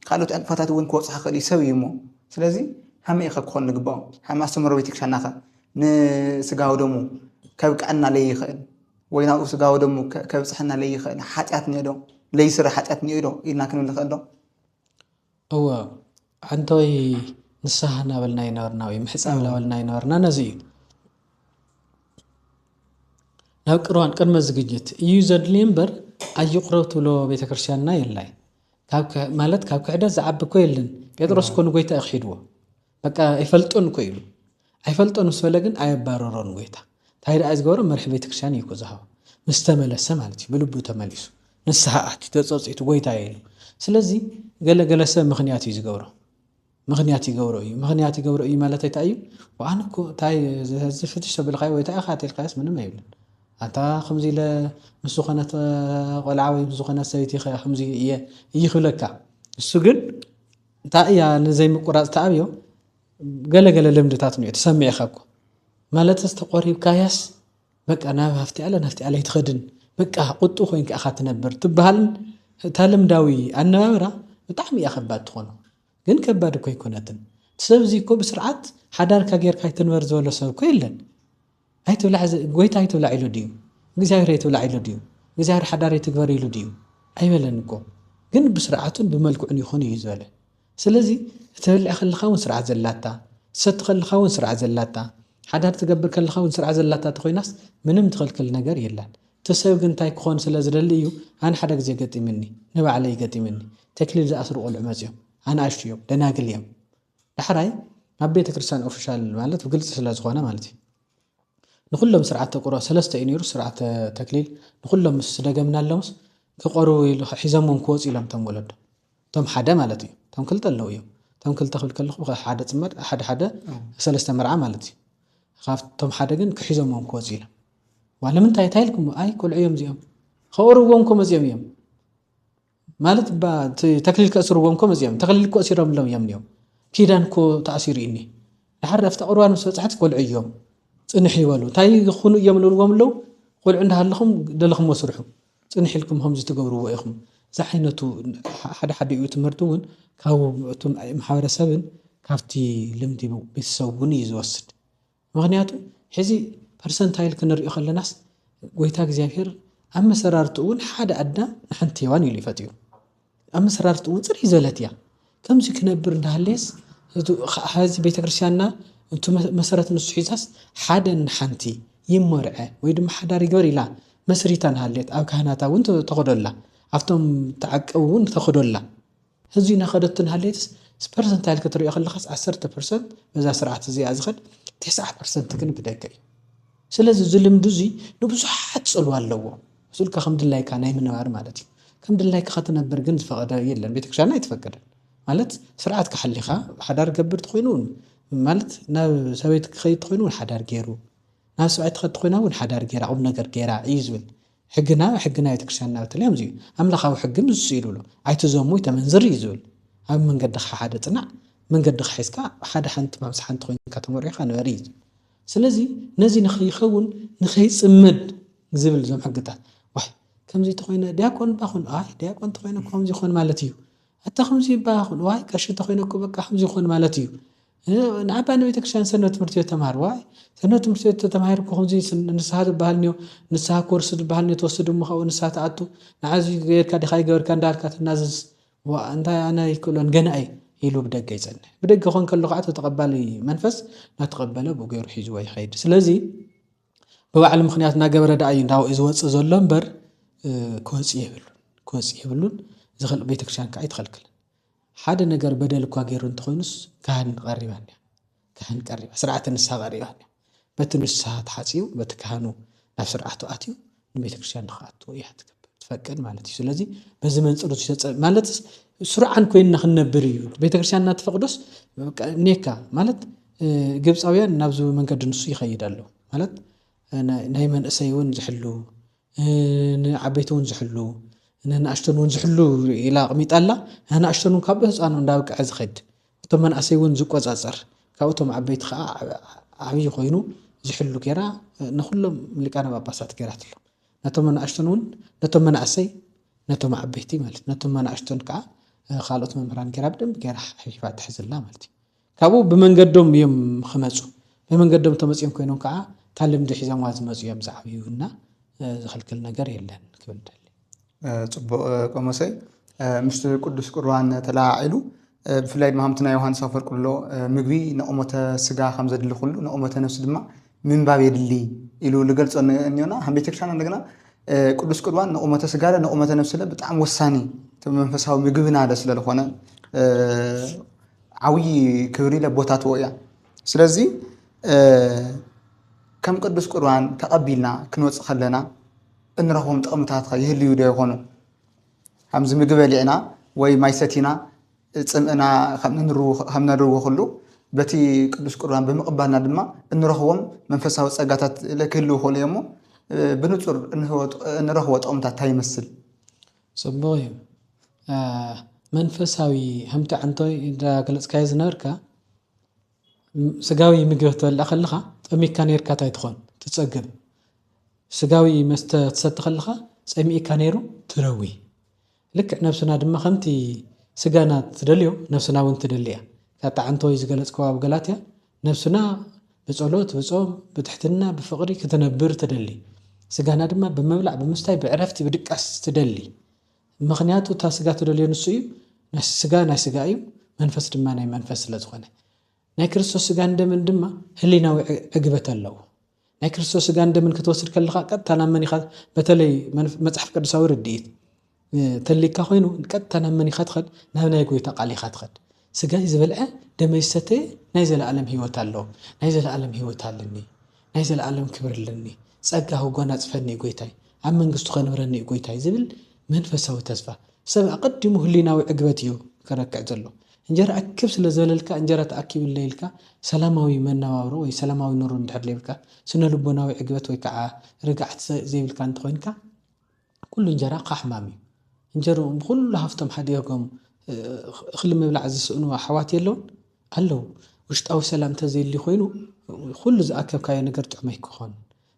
ካልኦት እንቅፋታት እውን ክወጽእ ኸል ሰብ ይሞ ስለዚ ሃመይ ክኾን ንግባው ሃማ አስተምሮ ቤተክርስቲያናኸ ንስጋው ደሙ ከብቃና ለይኽእል ወይናው ስጋው ደሙ ከብጽሕና ለይኽእል ሓጢያት ነዶ ለይስራ ሓጢያት ነዶ ኢልና ክንብል ንኽእል ዶ እወ አንተይ ንስሐና በልና ይነበርና ወይ ምሕጻብ ለበልና ይነበርና ነዚ ናብ ቅርዋን ቅድመ ዝግጅት እዩ ዘድልየምበር ኣይቕረብቱ ሎ ቤተክርስቲያንና የላይ ካብ ማለት ካብ ክዕደት ዝዓቢ ኮ የለን ጴጥሮስ ኮን ጎይታ ይኽድዎ በቃ ይፈልጦን ኮ ኢሉ ኣይፈልጦን ምስ ፈለግን ኣይባረሮን ጎይታ ታይዳ ዝገብሮ መርሕ ቤተክርስቲያን ይኮ ዝሃብ ምስተመለሰ ማለት እዩ ብልቡ ተመሊሱ ንስሓት ተጸጽይቱ ጎይታ ይሉ ስለዚ ገለገለ ሰብ ምኽንያት እዩ ዝገብሮ ምኽንያት ይገብሮ እዩ ማለት አይታዩ ወአንኮ ታይ ዝፍትሽ ሰብልኻይ ወይ ታይ ኻቴልካስ ምንም አይብልን አታ خمዚ ለ መስኾነት ቆልዓዊ መስኾነት ሰይቲ خمዚ ይኽለካ እሱ ግን ታያ ነዘይ ምቁራጽ ታብዮ ገለገለ ልምድታት ነው ተሰሚዕኸኩ ማለት ተቆሪብ ካያስ በቃ ናብ ሃፍቲ አለ ይትኸድን በቃ ቁጡ ኮይን ከኻ ትነብር ትበሃል ታልምዳዊ አነባብራ በጣም ያኸባት ትሆነ ግን ከባድ እኮ ይኮነትን ሰብዚ እኮ በስርዓት ሓዳርካ ጌርካ ይትንበር ዘሎ ሰብ እኮ የለን አይተውላዕ ጎይታ አይተውላዕ ኢሉ ዲዩ እግዚአብሔር አይተውላዕ ኢሉ ዲዩ እግዚአብሔር ሓዳር ይትግበር ኢሉ ዲዩ አይበለን እኮ ግን በስርዓቱን በመልኩዕን ይሆን ይዘለ ስለዚህ ተብልዕ خلኻውን ስርዓት ዘላታ ሰት خلኻውን ስርዓት ዘላታ ሓዳር ትገብር ከልኻውን ስርዓት ዘላታ ተኾይናስ ምንም ትኸልክል ነገር የለን ተሰብ ግን ታይ ክኾን ስለዝደሊ እዩ አን ሓደ ግዜ ገጢምኒ ንባዕለይ ገጢምኒ ተክሊል ዝኣስሩ ቆልዑ መጽዮም አና አሽዮም ደናግልዮም ዳሕራይ ኣብ ቤተ ክርስቲያን ኦፊሻል ማለት ግልጽ ስለዝኾነ ማለት እዩ ንኩሎም ስርዓት ተቆሮ ሰለስተ ኢኒሩ ስርዓት ተክሊል ንኩሎም ምስ ደገምናለምስ ክቆሩ ሒዘሞም ክወጽ ኢሎም ተንወለዶ ቶም ሓደ ማለት እዩ ቶም ክልተ ኣለው እዮም ቶም ክልተ ክብል ከለኹ ሓደ ጽመድ ሓደ ሰለስተ መርዓ ማለት እዩ ካብቶም ሓደ ግን ክሒዘሞም ክወጽ ኢሎም ዋለምንታይ ታይልኩም አይ ቆልዑዮም እዚኦም ከቆርዎም ኮመዝዮም እዮም ማለት ተክሊል ከስሩዎም ኮመዝዮም ተክሊል ከስሮም እዮም ኪዳን ኮ ተኣሲሩ ኢኒ ለሐረፍተ ቁርባን መስበጽሐት ቆልዑ እዮም ጽንሕ ይበሉ ታይ ይኹኑ እዮም ልዎም ለው ቆልዑ እንዳሃለኹም ደለኹም ወስርሑ ጽንሕ ኢልኩም ከምዚ ትገብርዎ ኢኹም ዝዓይነቱ ሓደ እዩ ትምህርቱን ካብ እቶም ማሕበረሰብን ካብቲ ልምዲ ቤተሰቡን ይዝወስድ ምክንያቱ ሕዚ ፐርሰንታይል ክንሪኦ ከለናስ ጎይታ እግዚአብሔር ኣብ መሰራርቱን ሓደ አዳም ንሓንቲ ሔዋን ኢሉ ይፈጥዩ ኣብ መሰራርቱን ጽሪ ዘለትያ ከምዚ ክነብር እንዳሃለስ ሀዚ ቤተክርስቲያንና እንቱ መሰረት ንሱ ሒዛስ ሓደ ንሓንቲ ይመርዐ ወይ ድማ ሓዳር ይገበር ኢላ መስሪታን ሃለት ኣብ ካህናታውን ተኸዶላ ኣብቶም ተዓቀቡን ተኸዶላ ህዚና ኸደትን ሃለትስ ፐርሰንታይል ክትሪኦ ከለኻስ 10% በዛ ስርዓት እዚኣ ዝኸድ 9% ግን ብደገ እዩ ስለዚህ ዝልምዱ እዚ ንብዙሓት ጽልዋ ኣለዎ ሱልካ ከምድላይካ ናይ ምንባር ማለት እዩ ከምድላይካ ከተነብር ግን ዝፈቀደ የለን ቤተክርስቲያን ኣይትፈቀደ ማለት ስርዓት ከሐሊኻ ሓዳር ገብር ትኾይኑ ማለት ናብ ሰበይት ክኸይድ ኮይኑ ሓዳር ገይሩ ናብ ሰብኣይ ትኸድ ኮይና እውን ሓዳር ገይራ ቁም ነገር ገይራ እዩ ዝብል ሕግና ቤተክርስትያንና በተለይ ከምዚ እዩ ኣምላኻዊ ሕግም ንሱ ኢሉሎ ኣይትዘሙ ተመንዝር እዩ ዝብል ኣብ መንገድኻ ሓደ ፅናዕ መንገድኻ ሒዝካ ሓደ ሓንቲ ማምስ ሓንቲ ኮይንካ ተመሪኻ ንበሪ እዩ ስለዚ ነዚ ንኸይኸውን ንኸይፅምድ ዝብል ዞም ሕግታት ዋይ ከምዚ ተኮይነ ዲያቆን ባኹን ዲያቆን ተኮይነ ከምዚ ይኾን ማለት እዩ ኣታ ከምዚ ባኹን ዋይ ቀሺ ተኮይነ በቃ ከምዚ ይኾን ማለት እዩ ንዓባኒ ቤተክርስትያን ሰንበት ትምህርቲ ቤት ተማሃር ዋይ ሰንበት ትምህርቲ ቤት ተማሃር ከምዚ ንስሓ ዝበሃልኒዮ ንስሓ ኮርስ ዝበሃልኒዮ ተወስዱ ምኻው ንስሓ ተኣቱ ንዓዚ ገይርካ ዲኻ ይገበርካ እንዳልካ ትናዘዝ እንታይ ኣነ ይክእሎን ገና ኢሉ ብደገ ይጸንሕ ብደገ ኾን ከሎ ከዓ ተቀባሊ መንፈስ ናተቀበለ ብገይሩ ሒዝዎ ይኸይድ ስለዚ በባዕሉ ምኽንያት ናገበረ ዳኣ እዩ እንዳው ዝወፅእ ዘሎ እምበር ክወፅእ የብሉን ዝኽእል ቤተክርስትያን ከዓ ይትኸልክል ሓደ ነገር በደል እኳ ገይሩ እንተኾይኑስ ካህን ቀሪባ ስርዓተ ንስሓ ቀሪባ በቲ ንስሓ ተሓፂቡ በቲ ካህኑ ናብ ስርዓቱ ኣትዩ ንቤተክርስትያን ንኽኣትዎ እያ ትፈቅድ ማለት እዩ ስለዚ በዚ መንፅሩ ማለት ስሩዓን ኮይንና ክንነብር እዩ ቤተክርስትያን እናተፈቅዶስ ኔካ ማለት ግብፃውያን ናብዚ መንገዲ ንሱ ይኸይድ ኣሎ ማለት ናይ መንእሰይ እውን ዝሕሉ ንዓበይቲ እውን ዝሕሉ ንኣሽተን እውን ዝሕሉ ኢላ ቅሚጣላ ንኣሽተን እውን ካብ ህፃኑ እንዳብቅዐ ዝኸድ እቶም መንእሰይ እውን ዝቆፃፀር ካብቶም ዓበይቲ ከዓ ዓብይ ኮይኑ ዝሕሉ ገይራ ንኩሎም ሊቃነ ጳጳሳት ገይራትሎ ነቶም መንኣሽተን እውን ነቶም መንእሰይ ነቶም ዓበይቲ ማለት ነቶም መንኣሽተን ከዓ ካልኦት መምህራን ገይራ ብደንብ ገይራ ሒፋ ትሕዝላ ማለት እዩ ካብኡ ብመንገዶም እዮም ክመፁ ብመንገዶም ተመፅኦም ኮይኖም ከዓ ታልምዲ ሒዞም ዝመፁ እዮም ዝዓብዩና ዝኽልክል ነገር የለን ክብል ደሊ ጽቡቕ ቆሞሰይ ምስቲ ቅዱስ ቁርባን ተላዒሉ ብፍላይ ድማ ከምቲ ናይ ዮሃንስ ኣፈወርቅ ብሎ ምግቢ ንቑመተ ስጋ ከም ዘድሊ ኩሉ ንቑመተ ነፍሲ ድማ ምንባብ የድሊ ኢሉ ዝገልፆ እኒሆና ከም ቤተክርስትያን እንደገና ቅዱስ ቁርባን ንቑመተ ስጋ ንቑመተ ነፍሲ ብጣዕሚ ወሳኒ መንፈሳዊ ምግብና ስለ ዝኾነ ዓብይ ክብሪ ለቦታትዎ እያ ስለዚ ከም ቅዱስ ቁርባን ተቐቢልና ክንወፅእ ከለና እንረኽቦም ጥቕምታት ይህልዩ ዶ ይኾኑ ከምዚ ምግቢ በሊዕና ወይ ማይ ሰቲና ፅምእና ከም ነርዎ ኩሉ በቲ ቅዱስ ቁርባን ብምቕባልና ድማ እንረኽቦም መንፈሳዊ ፀጋታት ክህልው ይኽእሉ እሞ ብንጹር እንረኽቦ ጥቕምታት እንታይ ይመስል ጽቡቕ እዩ መንፈሳዊ ከምቲ ዓንቶይ እንዳገለፅካዮ ዝነበርካ ስጋዊ ምግቢ ትበልዕ ከለኻ ጠሚካ ነርካ እንታይ ትኾን ትፀግብ ስጋዊ መስተ ትሰቲ ከለኻ ፀሚእካ ነይሩ ትረዊ ልክዕ ነብስና ድማ ከምቲ ስጋና ትደልዮ ነብስና እውን ትደሊ እያ ካታ ዓንቶይ ዝገለፅከዋ ኣብ ገላትያ ነብስና ብፀሎት ብፆም ብትሕትና ብፍቕሪ ክትነብር ትደሊ ስጋና ድማ ብምብላዕ ብምስታይ ብዕረፍቲ ብድቃስ ትደሊ ምክንያቱ እታ ስጋ ትደልዮ ንሱ እዩ ናይ ስጋ እዩ መንፈስ ድማ ናይ መንፈስ ስለ ዝኾነ ናይ ክርስቶስ ስጋ እንደምን ድማ ህሊናዊ ዕግበት ኣለዎ ናይ ክርስቶስ ስጋ እንደምን ክትወስድ ከለኻ ቀጥታ ናብ መን ኢኻ በተለይ መፅሓፍ ቅዱሳዊ ርድኢት ተሊካ ኮይኑ ቀጥታ ናብ መን ኢኻ ትኸድ ናብ ናይ ጎይታ ቃል ኢኻ ትኸድ ስጋ ዝበልዐ ደመይ ዝሰተየ ናይ ዘለኣለም ሂወት ኣለዎ ናይ ዘለኣለም ሂወት ኣለኒ ናይ ዘለኣለም ክብር ኣለኒ ፀጋ ጎናፅፈኒ ጎይታይ ኣብ መንግስቱ ከንብረኒ ጎይታይ ዝብል መንፈሳዊ ተስፋ ሰብ ኣቀዲሙ ህሊናዊ ዕግበት እዩ ከረክዕ ዘሎ እንጀራ ኣክብ ስለ ዘለልካ እንጀራ ተኣኪብ ለይልካ ሰላማዊ መነባብሮ ወይ ሰላማዊ ኑሮ እንድሕር ለይልካ ስነ ልቦናዊ ዕግበት ወይ ከዓ ርግዓት ዘይብልካ እንተኮይንካ ኩሉ እንጀራ ካሕማም እዩ እንጀራ ኩሉ ሃፍቶም ሓዲጎም እኽሊ ምብላዕ ዝስእኑ ኣሕዋት የለውን ኣለው ውሽጣዊ ሰላም ተዘይሊ ኮይኑ ኩሉ ዝኣከብካዮ ነገር ጥዕመ ይክኾን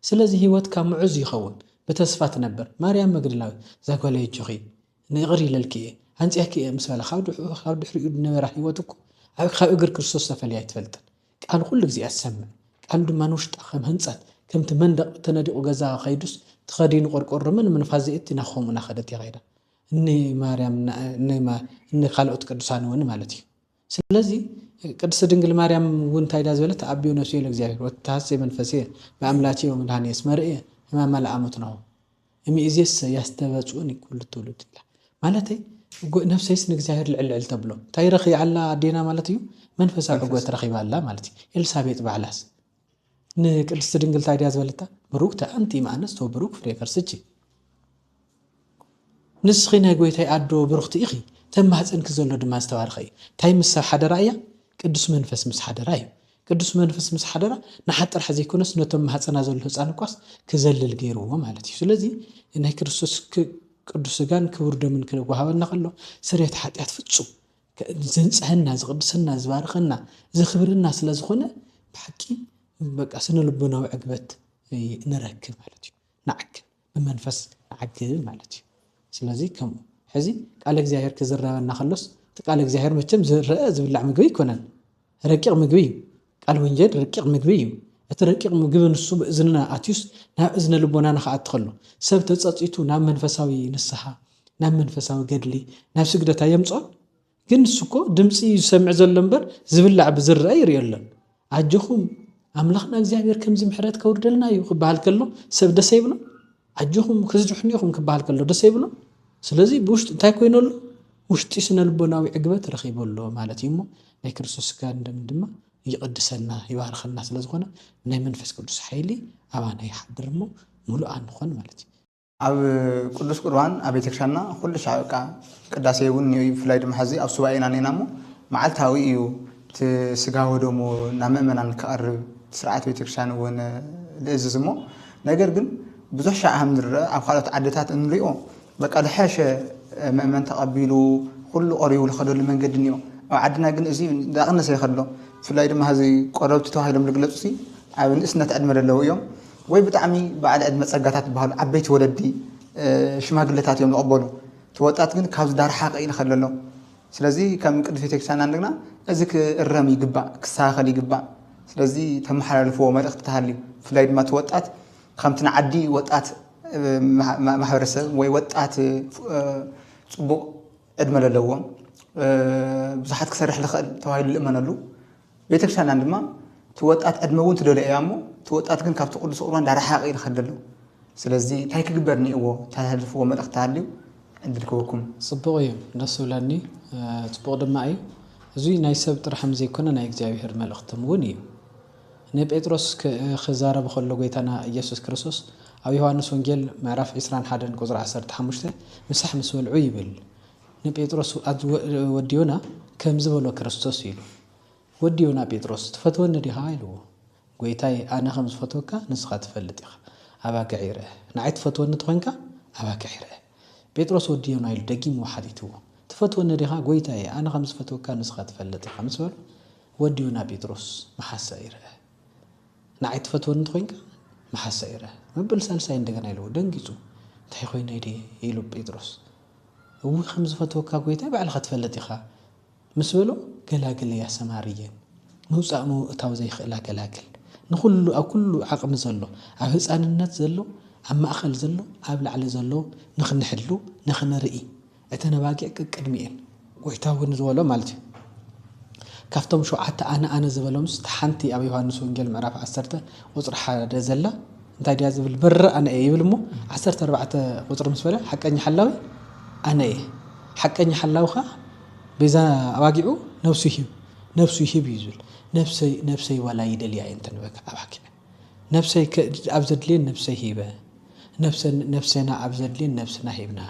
ስለዚ ሂወትካ ምዑዝ ይኸውን በተስፋ ትነብር ማርያም መግደላዊት ዛጓለይ ጆኺ ንቕሪ ኢለልክ እየ አንጽያክ ምስ በላ ካብ ድሕሪኡ ነበራ ሂወትኩ ካብ እግር ክርስቶስ ተፈልያ ይትፈልጥን ቃል ኩሉ ግዜ ኣሰምዕ ቃል ድማ ንውሽጣ ከም ህንፀት ከምቲ መንደቕ ተነዲቑ ገዛ ኸይዱስ ተኸዲኑ ቆርቆሮ ምን ፋዚእት ናኸሙ ናኸደት ይኸይዳ እኒ ማርያም እኒ ካልኦት ቅዱሳን እውን ማለት እዩ ስለዚ ቅድስት ድንግል ማርያም እውን ታይዳ ዝበለት ኣቢዮ ነፍሲ ለእግዚአብሔር ወተሐሰይ መንፈሴ በአምላኬ ወመድኃኒየ እስመርኤ ሕማማ ለአመት ነው እሚእዜስ ያስተበጽኡን ኩሉ ትውልድ ይላ ማለተይ ነፍሰይስ ንእግዚአብሔር ልዕልዕል ተብሎ እንታይ ረኺዓላ ኣዴና ማለት እዩ መንፈሳዊ ዕግበት ረኺባላ ማለት እዩ ኤልሳቤጥ ባዕላስ ንቅድስት ድንግል ታይዳ ዝበለታ ብሩክተ ኣንቲ ማእነስ ብሩክ ፍሬ ከርስቺ ንስኺ ናይ ጎይታይ ኣዶ ብሩክቲ ኢኺ ተማህፀንክ ዘሎ ድማ ዝተባርኸ እዩ እንታይ ምስ ሰብ ሓደራ እያ ቅዱስ መንፈስ ምስ ሓደራ እዩ ቅዱስ መንፈስ ምስ ሓደራ ንሓጥር ሕዚ ይኮነስ ነቶም ማህፀና ዘሎ ህፃን ኳስ ክዘልል ገይርዎ ማለት እዩ ስለዚ ናይ ክርስቶስ ቅዱስ ስጋን ክቡር ደምን ክወሃበና ከሎ ስርየት ሓጢአት ፍጹም ዘንጽሕና ዝቅድሰና ዝባርኸና ዝኽብርና ስለ ዝኾነ ብሓቂ በቃ ስነ ልቦናዊ ዕግበት ንረክብ ማለት እዩ ንዓግብ ብመንፈስ ንዓግብ ማለት እዩ ስለዚ ከምኡ ሕዚ ቃል እግዚአብሔር ክዝረበና ከሎስ ቃል እግዚአብሔር መቸም ዝረአ ዝብላዕ ምግቢ ይኮነን ረቂቕ ምግቢ እዩ ቃል ወንጌል ረቂቕ ምግቢ እዩ እቲ ረቂቕ ምግቢ ንሱ ብእዝንና ኣትዩስ ናብ እዝነ ልቦናና ከኣቲ ከሎ ሰብ ተፀፂቱ ናብ መንፈሳዊ ንስሓ ናብ መንፈሳዊ ገድሊ ናብ ስግደታ የምፅኦ ግን ንሱኮ ድምፂ ዝሰምዕ ዘሎ እምበር ዝብላዕ ብዝረአ ይርአ ኣሎን ኣጆኹም ኣምላኽና እግዚአብሔር ከምዚ ምሕረት ከውርደልና እዩ ክበሃል ከሎ ሰብ ደስ ይብሎ ኣጆኹም ክዝድሕኒ ኢኹም ክበሃል ከሎ ደስ ይብሎ ስለዚ ብውሽጢ እንታይ ኮይነሉ ውሽጢ ስነ ልቦናዊ ዕግበት ረኺበሎ ማለት እዩ እሞ ናይ ክርስቶስ ስጋን ደምን ድማ ይቅድሰና ይባርኸና ስለ ዝኾነ ናይ መንፈስ ቅዱስ ሓይሊ ኣባና ይሓድር እሞ ሙሉኣን ንኾን ማለት እዩ ኣብ ቅዱስ ቁርባን ኣብ ቤተክርስትያንና ኩሉ ሻዕቃ ቅዳሴ እውን ብፍላይ ድማ ሕዚ ኣብ ሱባኤና ነና እሞ መዓልታዊ እዩ እቲ ስጋ ወደሙ ናብ ምእመናን ክቐርብ ስርዓት ቤተክርስትያን እውን ዝእዝዝ እሞ ነገር ግን ብዙሕ ሻዕ ከም ዝረአ ኣብ ካልኦት ዓድታት እንሪኦ በቃ ድሓሸ ምእመን ተቐቢሉ ኩሉ ቀሪቡ ዝኸደሉ መንገዲ እኒኦ ኣብ ዓድና ግን እዚ ዳቕነሰ ይኸሎ ብፍላይ ድማ ሕዚ ቆረብቲ ተባሂሎም ዝግለፁ ሲ ኣብ ንእስነት ዕድመ ዘለዉ እዮም ወይ ብጣዕሚ በዓል ዕድመ ፀጋታት ዝበሃሉ ዓበይቲ ወለዲ ሽማግለታት እዮም ዝቕበሉ ተወጣት ግን ካብዚ ዳርሓቐ ኢሉ ኸለሎ ስለዚ ከም ቅዱስ ቤተክርስትያንና እንደገና እዚ ክእረም ይግባእ ክስተኻኸል ይግባእ ስለዚ ተመሓላልፍዎ መልእኽቲ ተሃልዩ ብፍላይ ድማ ተወጣት ከምቲ ንዓዲ ወጣት ማሕበረሰብ ወይ ወጣት ፅቡቕ ዕድመ ዘለዎ ብዙሓት ክሰርሕ ዝኽእል ተባሂሉ ዝእመነሉ ቤተክርስትያንና ድማ ተወጣት ዕድመ እውን ትደልዮ እያ እሞ ተወጣት ግን ካብቲ ቅዱስ ቁርባን ዳርሓቐ ኢሉ ኸለሎ ስለዚ እንታይ ክግበር እኒአዎ ተሃልፍዎ መልእኽቲ ተሃልዩ ዕድል ክበኩም ፅቡቕ እዩ ደስ ብለኒ ፅቡቕ ድማ እዩ እዙይ ናይ ሰብ ጥራሕ ዘይኮነ ናይ እግዚኣብሔር መልእኽቲ እውን እዩ ንጴጥሮስ ክዛረብ ከሎ ጎይታና ኢየሱስ ክርስቶስ ኣብ ዮሐንስ ወንጌል ምዕራፍ 21 ቁጥሪ 15 ምሳሕ ምስ በልዑ ይብል ንጴጥሮስ ወዲዮና ከም ዝበሎ ክርስቶስ ኢሉ ወዲዮና ጴጥሮስ ትፈትወኒ ዲኻ ኢልዎ ጎይታይ ኣነ ከም ዝፈትወካ ንስኻ ትፈልጥ ኢኻ ኣባጊዕ ይርአ ንዓይ ትፈትወኒ ትኾንካ ኣባጊዕ ይርአ ጴጥሮስ ወዲዮና ኢሉ ደጊሙ ሓቲትዎ ትፈትወኒ ዲኻ ጎይታይ ኣነ ከም ዝፈትወካ ንስኻ ትፈልጥ ኢኻ ምስ በሉ ወዲዮና ጴጥሮስ መሓሰ ይርአ ንዓይ ትፈትወኒ ትኾንካ መሓሰ ይርአ መበል ሳልሳይ እንደገና ኢልዎ ደንጊፁ እንታይ ኮይነ ዲ ኢሉ ጴጥሮስ እው ከም ዝፈትወካ ጎይታይ ባዕልኻ ትፈልጥ ኢኻ ምስ በሎ ገላግል እያ ሰማርየን ምውፃእ ምውእታው ዘይኽእላ ገላግል ንኩሉ ኣብ ኩሉ ዓቕሚ ዘሎ ኣብ ህፃንነት ዘሎ ኣብ ማእኸል ዘሎ ኣብ ላዕሊ ዘሎ ንኽንሕሉ ንኽንርኢ እተን ኣባጊዕ ቅድሚአን ጎይታ እውን ዝበሎ ማለት እዩ ካብቶም 7 ኣነ ዝበሎምስ ሓንቲ ኣብ ዮሐንስ ወንጌል ምዕራፍ 10 ቁጥሪ 1 ዘላ እንታይ ድያ ዝብል ብረ ኣነ እየ ይብል እሞ 14 ቁጥሪ ምስ በለ ሓቀኛ ሓላዊ ኣነ እየ ሓቀኛ ሓላውኻ ቤዛ ኣባጊዑ ነፍሱ ይሂብ እዩ ዝብል ነፍሰይ ዋላ ይደልያ እየ እንተንበካ ኣባጊዕ ነፍሰይ ኣብ ዘድልየን ነፍሰይ ሂበ ነፍሰና ኣብ ዘድልየን ነፍስና ሂብና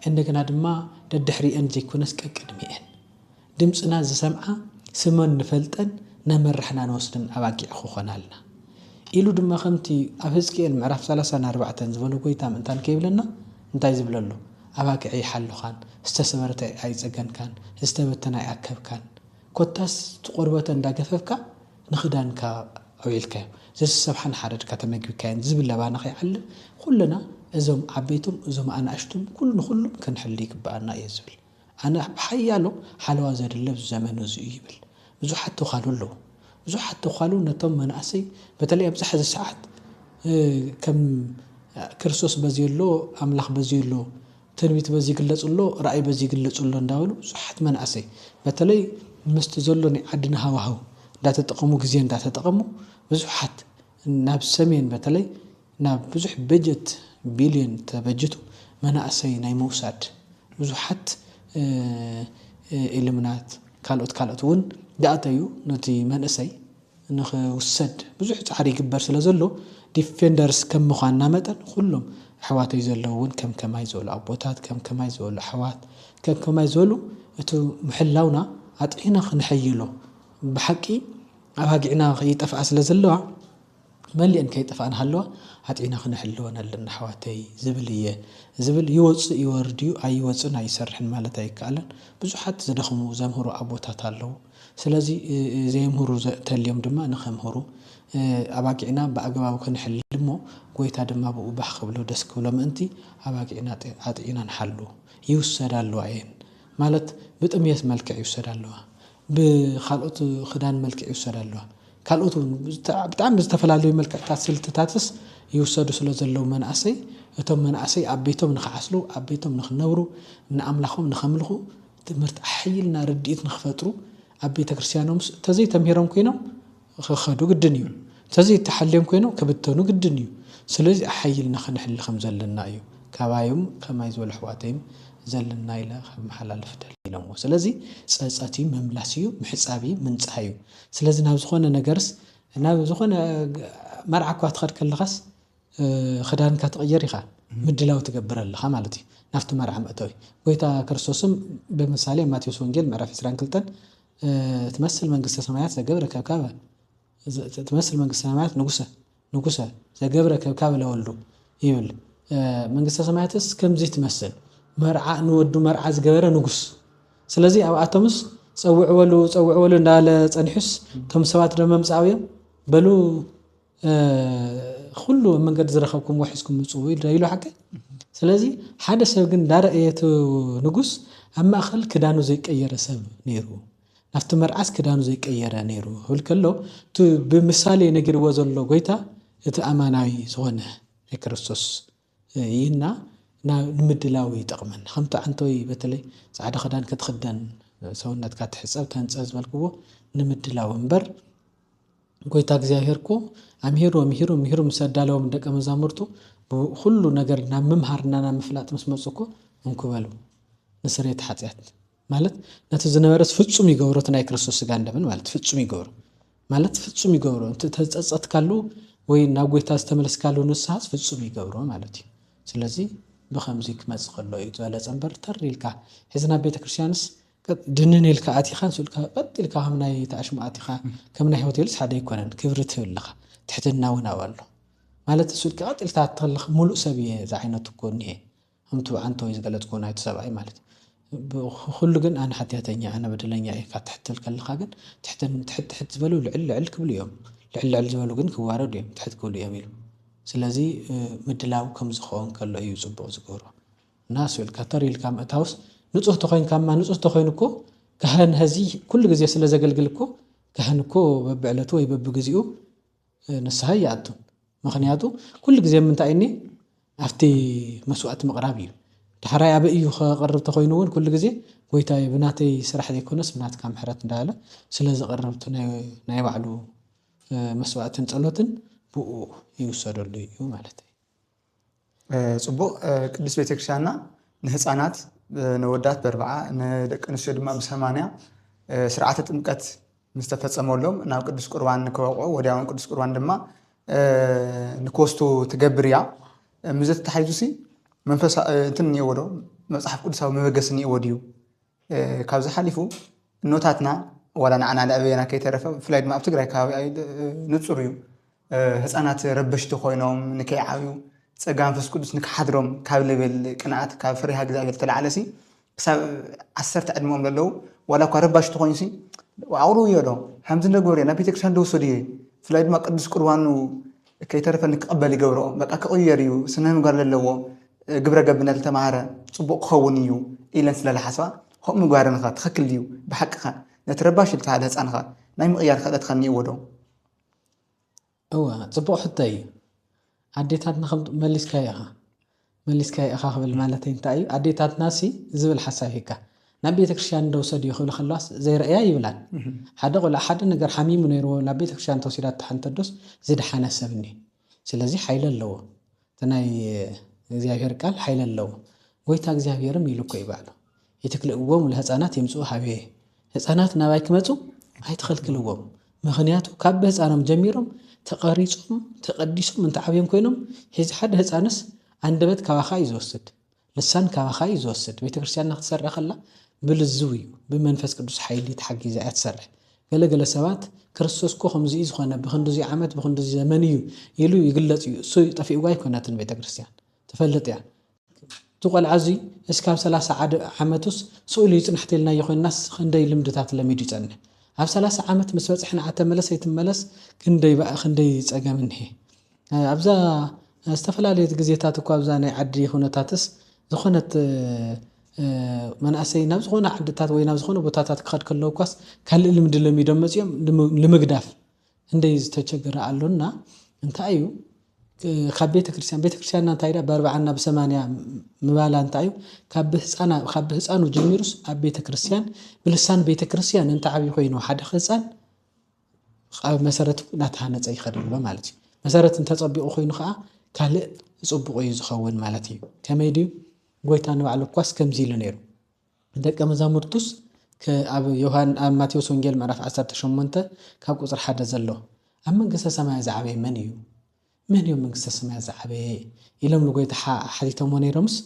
እንደገና ድማ ደድሕሪአን ዘይኮነስ ቅድሚአን ድምፅና ዝሰምዓ ስመን ንፈልጠን ነመራሕና ንወስድን ኣባጊዕ ክኾናልና ኢሉ ድማ ከምቲ ኣብ ሕዝቅኤል ምዕራፍ 34 ዝበሎ ጎይታ ምእንታን ከይብለና እንታይ ዝብለሎ ኣባጊዕ ይሓልኻን ዝተሰበረተ ኣይፀገንካን ዝተበተና ኣይኣከብካን ኮታስ ትቆርበተ እንዳገፈፍካ ንኽዳንካ ኣውዒልካዮ ዘሰብሓን ሓደድካ ተመጊብካዮን ዝብል ኣባና ከይዓልም ኩልና እዞም ዓበይቶም እዞም ኣናእሽቱም ኩሉ ንኩሉም ክንሕሊ ይግባአና እየ ዝብል ኣነ ብሓያሎ ሓለዋ ዘድለብ ዘመኑ እዚ ይብል ብዙሓት ተኻሉ ኣለዉ ብዙሓት ተኻሉ ነቶም መናእሰይ በተለይ ኣብዚ ሕዚ ሰዓት ከም ክርስቶስ በዚየሎ ኣምላኽ በዚየሎ ትንቢት በዚ ይግለፅሎ ራእይ በዚ ይግለፅሎ እንዳበሉ ብዙሓት መናእሰይ በተለይ ምስቲ ዘሎ ናይ ዓድና ሃዋሃው እንዳተጠቐሙ ግዜ እንዳተጠቐሙ ብዙሓት ናብ ሰሜን በተለይ ናብ ብዙሕ በጀት ቢልዮን ተበጅቱ መናእሰይ ናይ መውሳድ ብዙሓት ኢልምናት ካልኦት እውን ዳኣተዩ ነቲ መንእሰይ ንኽውሰድ ብዙሕ ፃዕሪ ይግበር ስለ ዘሎ ዲፌንደርስ ከም ምዃንና መጠን ኩሎም ኣሕዋተይ ዘለዉ እውን ከም ከማይ ዝበሉ ኣቦታት ከም ከማይ ዝበሉ ኣሕዋት ከም ከማይ ዝበሉ እቲ ምሕላውና ኣጥዒና ክንሐይሎ ብሓቂ ኣባጊዕና ከይጠፍኣ ስለ ዘለዋ መሊአን ከይጠፍኣን ሃለዋ ኣጢና ክንሕልወን ኣለና ኣሕዋተይ ዝብል እየ ዝብል ይወፅእ ይወርድ እዩ ኣይወፅን ኣይሰርሕን ማለት ኣይከኣለን ብዙሓት ዝደኽሙ ዘምህሩ ኣቦታት ኣለዉ ስለዚ ዘየምህሩ ተልዮም ድማ ንኸምህሩ ኣባጊዕና ብኣገባቡ ክንሕልል እሞ ጎይታ ድማ ብኡ ባህ ክብሎ ደስ ክብሎ ምእንቲ ኣባጊዕና ኣጢና ንሓሉ ይውሰድ ኣለዋ እየን ማለት ብጥምየት መልክዕ ይውሰድ ኣለዋ ብካልኦት ክዳን መልክዕ ይውሰድ ኣለዋ ካልኦት ብጣዕሚ ዝተፈላለዩ መልክዕታት ስልትታትስ ይውሰዱ ስለ ዘለው መናእሰይ እቶም መናእሰይ ኣብ ቤቶም ንኽዓስሉ ኣብ ቤቶም ንኽነብሩ ንኣምላኾም ንኸምልኹ ትምህርቲ ሓይልና ርድኢት ንኽፈጥሩ ኣብ ቤተ ክርስቲያኖም ተዘይ ተምሂሮም ኮይኖም ክኸዱ ግድን እዩ ተዘይ ተሓልዮም ኮይኖም ክብተኑ ግድን እዩ ስለዚ ሓይልና ክንሕሊ ከም ዘለና እዩ ካባዮም ከማይ ዝበሉ ኣሕዋተይም ዘለና ኢለ ከመሓላልፍ ደሊሎምዎ ስለዚ ፀፀት እዩ መምላስ እዩ ምሕፃብ እዩ ምንፃህ እዩ ስለዚ ናብ ዝኾነ ነገርስ ናብ ዝኾነ መርዓ እኳ ትኸድ ከለኻስ ክዳንካ ትቕየር ኢኻ ምድላው ትገብር ኣለኻ ማለት እዩ ናብቲ መርዓ መእተዊ ጎይታ ክርስቶስም ብምሳሌ ማቴዎስ ወንጌል ምዕራፍ 22 ትመስል መንግስተ ሰማያት ዘገብረ ከብካበ ትመስል መንግስተ ሰማያት ንጉሰ ዘገብረ ከብካበ ለወልዱ ይብል መንግስተ ሰማያትስ ከምዚ ትመስል መርዓ ንወዱ መርዓ ዝገበረ ንጉስ ስለዚ ኣብኣቶምስ ፀውዕወሉ እንዳለ ፀኒሑስ ቶም ሰባት ደሞ መምፃውዮም በሉ ኩሉ መንገዲ ዝረኸብኩም ወሒዝኩም ምፅው ኢሉ ሓቀ ስለዚ ሓደ ሰብ ግን ዳረእየቱ ንጉስ ኣብ ማእኸል ክዳኑ ዘይቀየረ ሰብ ነይሩ ናፍቲ መርዓስ ክዳኑ ዘይቀየረ ነይሩ ህብል ከሎ ብምሳሌ ነጊርዎ ዘሎ ጎይታ እቲ ኣማናዊ ዝኾነ ክርስቶስ ይና ንምድላው ይጠቕመን ከምቲ ዓንተይ በተለይ ፃዕዳ ክዳን ክትኽደን ሰውነትካ ትሕፀብ ተንፀብ ዝበልክዎ ንምድላው እምበር ጎይታ እግዚኣብሔር እኮ ኣምሂሩ ምስ ኣዳለዎም ደቀ መዛሙርቱ ኩሉ ነገር ናብ ምምሃርና ናብ ምፍላጥ ምስ መፁ እኮ እንክበሉ ንስርየት ሓጢኣት ማለት ነቲ ዝነበረስ ፍጹም ይገብሮ እቲ ናይ ክርስቶስ ስጋ እንደምን ማለት ፍጹም ይገብሮ ማለት ፍጹም ይገብሮ ተፀፀትካሉ ወይ ናብ ጎይታ ዝተመለስካሉ ንስሓስ ፍጹም ይገብሮ ማለት እዩ ስለዚ ብኸምዚ ክመፅእ ከሎ እዩ ዝበለፀ እምበር ተሪልካ ሕዝና ቤተ ክርስቲያንስ ድንን ኢልካ ኣቲኻ ንስልካ ቀጢልካ ከም ናይ ተኣሽሙ ኣቲኻ ከም ናይ ሆቴልስ ሓደ ይኮነን ክብሪ ትህብ ኣለኻ ትሕትና እውን ኣብኡ ኣሎ ማለት ስልካ ቀጢልካ ትኸልኽ ሙሉእ ሰብ እየ ዝዓይነቱ እኮ እኒሄ ከምቲ ዓንተ ወይ ዝገለፅኩ ናይቲ ሰብኣይ ማለት ኩሉ ግን ኣነ ሓጢኣተኛ ኣነ በደለኛ እየ ካብ ትሕትብል ከለኻ ግን ትሕት ዝበሉ ልዕል ክብሉ እዮም ልዕል ዝበሉ ግን ክዋረዱ እዮም ትሕት ክብሉ እዮም ኢሉ ስለዚ ምድላው ከም ዝኸውን ከሎ እዩ ፅቡቕ ዝገብሮ እና ስልካ ተሪልካ ምእታውስ ንጹህ ተኮይንካማ ንጹህ ተኮይኑ እኮ ካህን ህዚ ኩሉ ግዜ ስለ ዘገልግል እኮ ካህን እኮ በብዕለቱ ወይ በብግዚኡ ንስሓ ይኣቱ ምክንያቱ ኩሉ ግዜ ምንታይ እኒ ኣብቲ መስዋዕቲ ምቕራብ እዩ ድሕራይ ኣብ እዩ ከቕርብ ተኮይኑ እውን ኩሉ ግዜ ጎይታዬ ብናተይ ስራሕ ዘይኮነስ ብናትካ ምሕረት እንዳለ ስለ ዘቕርብቲ ናይ ባዕሉ መስዋዕትን ጸሎትን ብኡ ይውሰደሉ እዩ ማለት እዩ ጽቡቕ ቅዱስ ቤተክርስቲያንና ንህፃናት ንወዳት በርብዓ ንደቂ ኣንስትዮ ድማ ብሰማንያ ስርዓተ ጥምቀት ምስ ተፈፀመሎም ናብ ቅዱስ ቁርባን ንክበቕዑ ወዲያውን ቅዱስ ቁርባን ድማ ንክወስቱ ትገብር እያ ምዘ ተተሓይዙ መንፈስ እንትን እኒአዎ ዶ መፅሓፍ ቅዱሳዊ መበገሲ እኒአዎ ድዩ ካብዚ ሓሊፉ እኖታትና ዋላ ንዓና ንዕበየና ከይተረፈ ብፍላይ ድማ ኣብ ትግራይ ከባቢ ንፁር እዩ ህፃናት ረበሽቲ ኮይኖም ንከይዓብዩ ፀጋ መንፈስ ቅዱስ ንክሓድሮም ካብ ለቤል ቅንዓት ካብ ፍሬሃ እግዚኣብሔር ተላዓለሲ ክሳብ 10 ዕድሞም ዘለዉ ዋላ እኳ ረባሽቲ ኮይኑሲ ኣውሩ እዮ ዶ ከምዚ እንደግበሩ ናብ ቤተክርስትያን ደወሰዱ እየ ብፍላይ ድማ ቅዱስ ቁርባኑ ከይተረፈ ንክቕበል ይገብሮ በቃ ክቕየር እዩ ስነ ምግባር ዘለዎ ግብረ ገብነት ዝተምሃረ ፅቡቕ ክኸውን እዩ ኢለን ስለዝሓስባ ከምኡ ምግባርንኻ ትኽክል ድዩ ብሓቅኻ ነቲ ረባሽ ኢልካ ሓደ ህፃንኻ ናይ ምቕያር ክእለትካ እኒአዎ ዶ እዋ ፅቡቕ ሕቶ እዩ ኣዴታትና ከም መሊስካ ኢኻ ክብል ማለት እንታይ እዩ ኣዴታትና ሲ ዝብል ሓሳብ ሂካ ናብ ቤተክርስትያን እንደውሰድ እዩ ክብል ከለዋስ ዘይረአያ ይብላን ሓደ ቆልዓ ሓደ ነገር ሓሚሙ ነይርዎ ናብ ቤተክርስትያን ተወሲዳ ተሓንተዶስ ዝድሓነ ሰብ እኒ ስለዚ ሓይሊ ኣለዎ እቲ ናይ እግዚኣብሔር ቃል ሓይሊ ኣለዎ ጎይታ እግዚኣብሔርም ኢሉ እኮ ይባዕሉ ይትክልእዎም ንህፃናት የምፅኡ ሃበየ ህፃናት ናባይ ክመፁ ኣይትኸልክልዎም ምክንያቱ ካብ ብህፃኖም ጀሚሮም ተቐሪፆም ተቐዲሶም እንተዓብዮም ኮይኖም ሒዚ ሓደ ህፃንስ አንደበት ካባኻ እዩ ዝወስድ ልሳን ካባኻ እዩ ዝወስድ ቤተክርስትያን ንክትሰርሕ ከላ ብልዝው እዩ ብመንፈስ ቅዱስ ሓይሊ ተሓጊዛ እያ ትሰርሕ ገለገለ ሰባት ክርስቶስ ኮ ከምዚ ዝኾነ ብክንድዚ ዓመት ብክንድዚ ዘመን እዩ ኢሉ ይግለጽ እዩ እሱ ጠፊኡ ኣይኮነትን ቤተክርስትያን ተፈልጥ እያ ትቆልዓ እዚ እስካብ 30 ዓመትስ ስኡል ይጽንሕተልና ይኾንናስ ክንደይ ልምድታት ለሚዱ ይጸንሕ ኣብ 30 ዓመት ምስ በጽሕና ኣተመለስ ኣይትመለስ ክንደይ ጸገም እንሄ ኣብዛ ዝተፈላለዩ ግዜታት እኮ ኣብዛ ናይ ዓዲ ሁነታትስ ዝኾነት መንእሰይ ናብ ዝኾነ ዓድታት ወይ ናብ ዝኾነ ቦታታት ክኸድ ከለው ኳስ ካልእ ልምዲ ለሚዶም መጽዮም ንምግዳፍ እንደይ ዝተቸገረ ኣሎና እንታይ እዩ ካብ ቤተክርስትያንና እንታይ ዳ በ40ና በ80 ምባላ እንታይ እዩ ካብ ህፃኑ ጀሚሩስ ኣብ ቤተክርስትያን ብልሳን ቤተክርስትያን እንታይ ዓቢ ኮይኑ ሓደ ህፃን ኣብ መሰረቱ ናተሃነፀ ይኸድሎ ማለት እዩ መሰረት እንተጸቢቑ ኮይኑ ከዓ ካልእ ጽቡቕ እዩ ዝኸውን ማለት እዩ ከመይ ድዩ ጎይታ ንባዕሉ ኳስ ከምዚ ኢሉ ነይሩ ደቀ መዛሙርቱስ ኣብ ማቴዎስ ወንጌል ምዕራፍ 18 ካብ ቁጽሪ 1 ዘሎ ኣብ መንግስተ ሰማይ ዝዓበየ መን እዩ መንግስተ ሰማይ ዝዓበየ ኢሎም ንጎይታ ሓቲቶሞ ነይሮምስ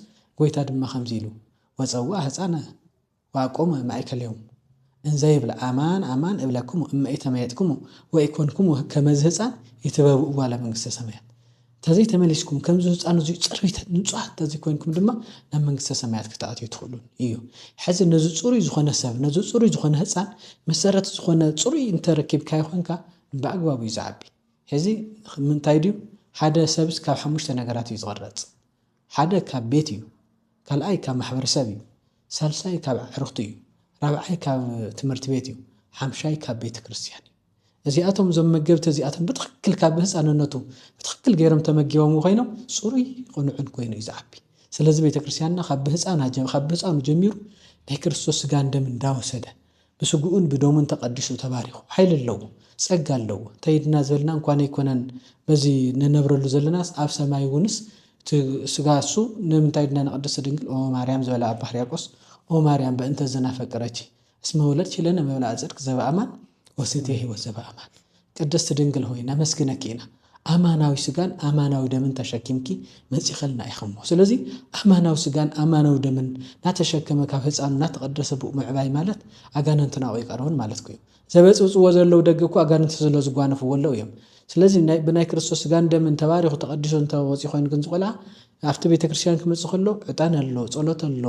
ጎይታ ድማ ከምዚ ኢሉ ወፀዋ ህፃነ ዋቆመ ማእከለዮም እንዘ ይብላ ኣማን እብለኩም እመ ኢተመየጥኩም ወይኮንኩም ከመዝ ህፃን ይትበብኡ ዋላ መንግስተ ሰማያት ተዘይ ተመሊስኩም ከምዚ ህፃን እዚ ጽሩይ ንጹህ ተዘይ ኮይንኩም ድማ ናብ መንግስተ ሰማያት ክትኣትዩ ትኽእሉን እዩ ሕዚ ነዚ ጽሩይ ዝኾነ ሰብ ነዚ ጽሩይ ዝኾነ ህፃን መሰረት ዝኾነ ጽሩይ እንተረኪብካ ይኾንካ በአግባቡ ይዛዓቢ ሕዚ ምንታይ ድዩ ሓደ ሰብስ ካብ 5 ነገራት እዩ ዝቐረጽ ሓደ ካብ ቤት እዩ ካልኣይ ካብ ማሕበረሰብ እዩ ሳልሳይ ካብ ዕሩኽቲ እዩ ራብዓይ ካብ ትምህርቲ ቤት እዩ ሓምሻይ ካብ ቤተክርስትያን እዚኣቶም ዞም መገብቲ እዚኣቶም ብትኽክል ካብ ህፃንነቱ ብትኽክል ገይሮም ተመጊቦም ኮይኖም ጽሩይ ቁኑዕን ኮይኑ ይዛዓቢ ስለዚ ቤተክርስትያንና ካብ ህፃኑ ጀሚሩ ናይ ክርስቶስ ስጋን ደም እንዳወሰደ ብስጉኡን ብደሙን ተቀዲሱ ተባሪኹ ኃይል ኣለዎ ጸጋ ኣለዎ ተይድና ዘለና እንኳን ኣይኮነን በዚ ነነብረሉ ዘለናስ ኣብ ሰማይ ውንስ ስጋሱ ንምንታይ ድና ንቅድስት ድንግል ኦ ማርያም ዝበላ ኣባ ሕርያቆስ ኦ ማርያም በእንተ ዝናፈቀረች እስመ ወለድች ለነ መብላዕ ጽድቅ ዘበኣማን ወሰቴ ህይወት ዘበኣማን ቅድስት ድንግል ሆይ ነመስግነኪ ኢና ኣማናዊ ስጋን ኣማናዊ ደምን ተሸኪምኪ መጽኸልና ይኸሞ ስለዚ ኣማናዊ ስጋን ኣማናዊ ደምን ናተሸከመ ካብ ህፃኑ ናተቀደሰ ብኡ ምዕባይ ማለት ኣጋነንትና ወይ ቀረውን ማለት እዩ ዘበጽጽዎ ዘለው ደገኩ ኣጋነንት ስለ ዝጓነፉ ወለው እዮም ስለዚ ብናይ ክርስቶስ ስጋን ደምን ተባሪኹ ተቀዲሱ እንተወፂ ኮይኑ ግን ዝቆልዓ ኣብቲ ቤተክርስትያን ክመጽእ ከሎ ዕጣን ኣሎ ጸሎት ኣሎ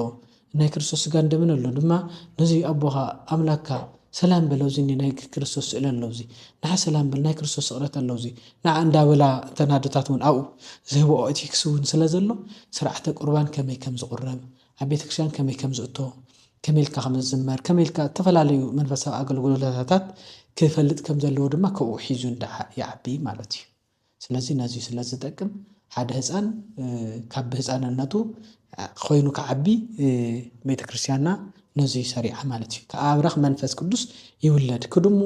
ናይ ክርስቶስ ስጋን ደምን ኣሎ ድማ ነዚ ኣቦኻ ኣምላክካ ሰላም በለውዚ ናይ ክርስቶስ ስእለ ኣለውዚ ንሓ ሰላም በል ናይ ክርስቶስ ስቕረት ኣለውዚ ንዓ እንዳበላ ተናዶታት እውን ኣብኡ ዝህብኦ ኤቲክስ እውን ስለ ዘሎ ስርዓተ ቁርባን ከመይ ከም ዝቁረብ ኣብ ቤተክርስትያን ከመይ ከም ዝእቶ ከመይልካ ከም ዝዝመር ከመይልካ ተፈላለዩ መንፈሳዊ ኣገልግሎታት ክፈልጥ ከም ዘለዎ ድማ ከኡ ሒዙ ይዓቢ ማለት እዩ ስለዚ ነዚ ስለ ዝጠቅም ሓደ ህፃን ካብ ህፃንነቱ ኮይኑ ከዓቢ ቤተክርስትያንና ነዚ ሰሪዓ ማለት እዩ ከኣብራኽ መንፈስ ቅዱስ ይውለድ ክድሞ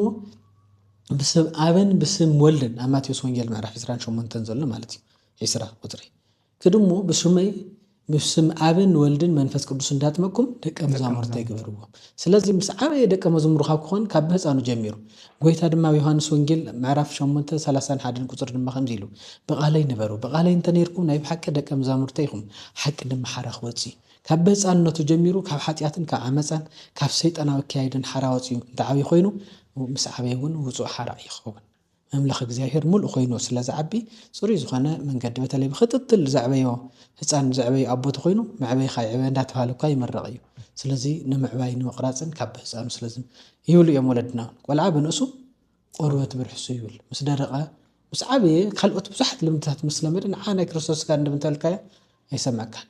ብስም ኣብን ብስም ወልድን ኣብ ማቴዎስ ወንጌል ምዕራፍ 28 ዘሎ ማለት እዩ 20 ቁጥሪ ክድሞ ብስመይ ብስም ኣብን ወልድን መንፈስ ቅዱስ እንዳጥመቁም ደቀ መዛሙርት ይግበርዎ ስለዚ ምስ ዓበየ ደቀ መዝሙር ካብክኾን ካብ ህፃኑ ጀሚሩ ጎይታ ድማ ዮሐንስ ወንጌል ምዕራፍ 8:31 ቁጥሪ ድማ ከምዚ ኢሉ በቃለይ ነበሩ በቃለይ እንተ ነርኩም ናይ ብሓቂ ደቀ መዛሙርት ይኹም ሓቂ ድማ ሓራኽ ወፂ ካብ ህፃንነቱ ጀሚሩ ካብ ሓጢያትን ካብ ዓመፃን ካብ ሰይጣናዊ ኣከያይድን ሓራ ወፂኡ እንተዓብይ ኮይኑ ምስ ዓበየ እውን ውፁእ ሓራ ይኸውን መምለኽ እግዚአብሔር ሙሉእ ኮይኑ ስለ ዝዓቢ ጽሩይ ዝኾነ መንገዲ በተለይ ብክትትል ዘዕበዮ ህፃን ዘዕበዮ ኣቦት ኮይኑ ምዕበይ ካይዕበ እንዳተባሃለካ ይመረቕ እዩ ስለዚ ንምዕባይ ንምቕራፅን ካብ ህፃኑ ስለዚ ይብሉ እዮም ወለድና ቆልዓ ብንእሱ ቆርበት ብርሕሱ ይብል ምስ ደረቐ ምስ ዓበየ ካልኦት ብዙሓት ልምድታት ምስ ለመደ ንዓ ናይ ክርስቶስ ጋር እንደምንተልካዮ ኣይሰማዕካን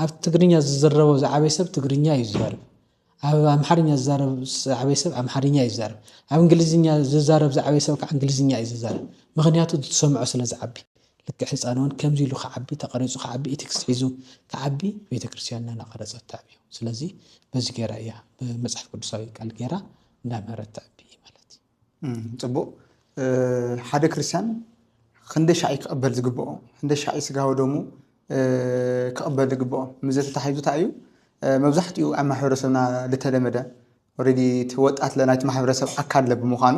ኣብ ትግርኛ ዝዘረቦ ዝዓበየ ሰብ ትግርኛ እዩ ዝዛረብ ኣብ ኣምሓርኛ ዝዛረብ ዝዓበየ ሰብ ኣምሓርኛ እዩ ዝዛረብ ኣብ እንግሊዝኛ ዝዛረብ ዝዓበየ ሰብ ከዓ እንግሊዝኛ እዩ ዝዛረብ ምክንያቱ ዝሰምዖ ስለ ዝዓቢ ልክዕ ህፃን እውን ከምዚ ኢሉ ከዓቢ ተቐሪፁ ከዓቢ ኢቲክስ ሒዙ ከዓቢ ቤተክርስትያንና ናቐረፀት ተዓብዩ ስለዚ በዚ ጌራ እያ ብመፅሓፍ ቅዱሳዊ ቃል ጌራ እንዳምሃረት ተዓቢ ማለት እዩ ፅቡቕ ሓደ ክርስቲያን ክንደይ ሻዕይ ክቕበል ዝግብኦ ክንደይ ሻዕይ ስጋዊ ደሙ ክቕበል ዝግብኦ ምዘት ተታሒዙ እዩ መብዛሕትኡ ኣብ ማሕበረሰብና ዝተለመደ ኦሬዲ ትወጣት ለናይቲ ማሕበረሰብ ኣካል ብምዃኑ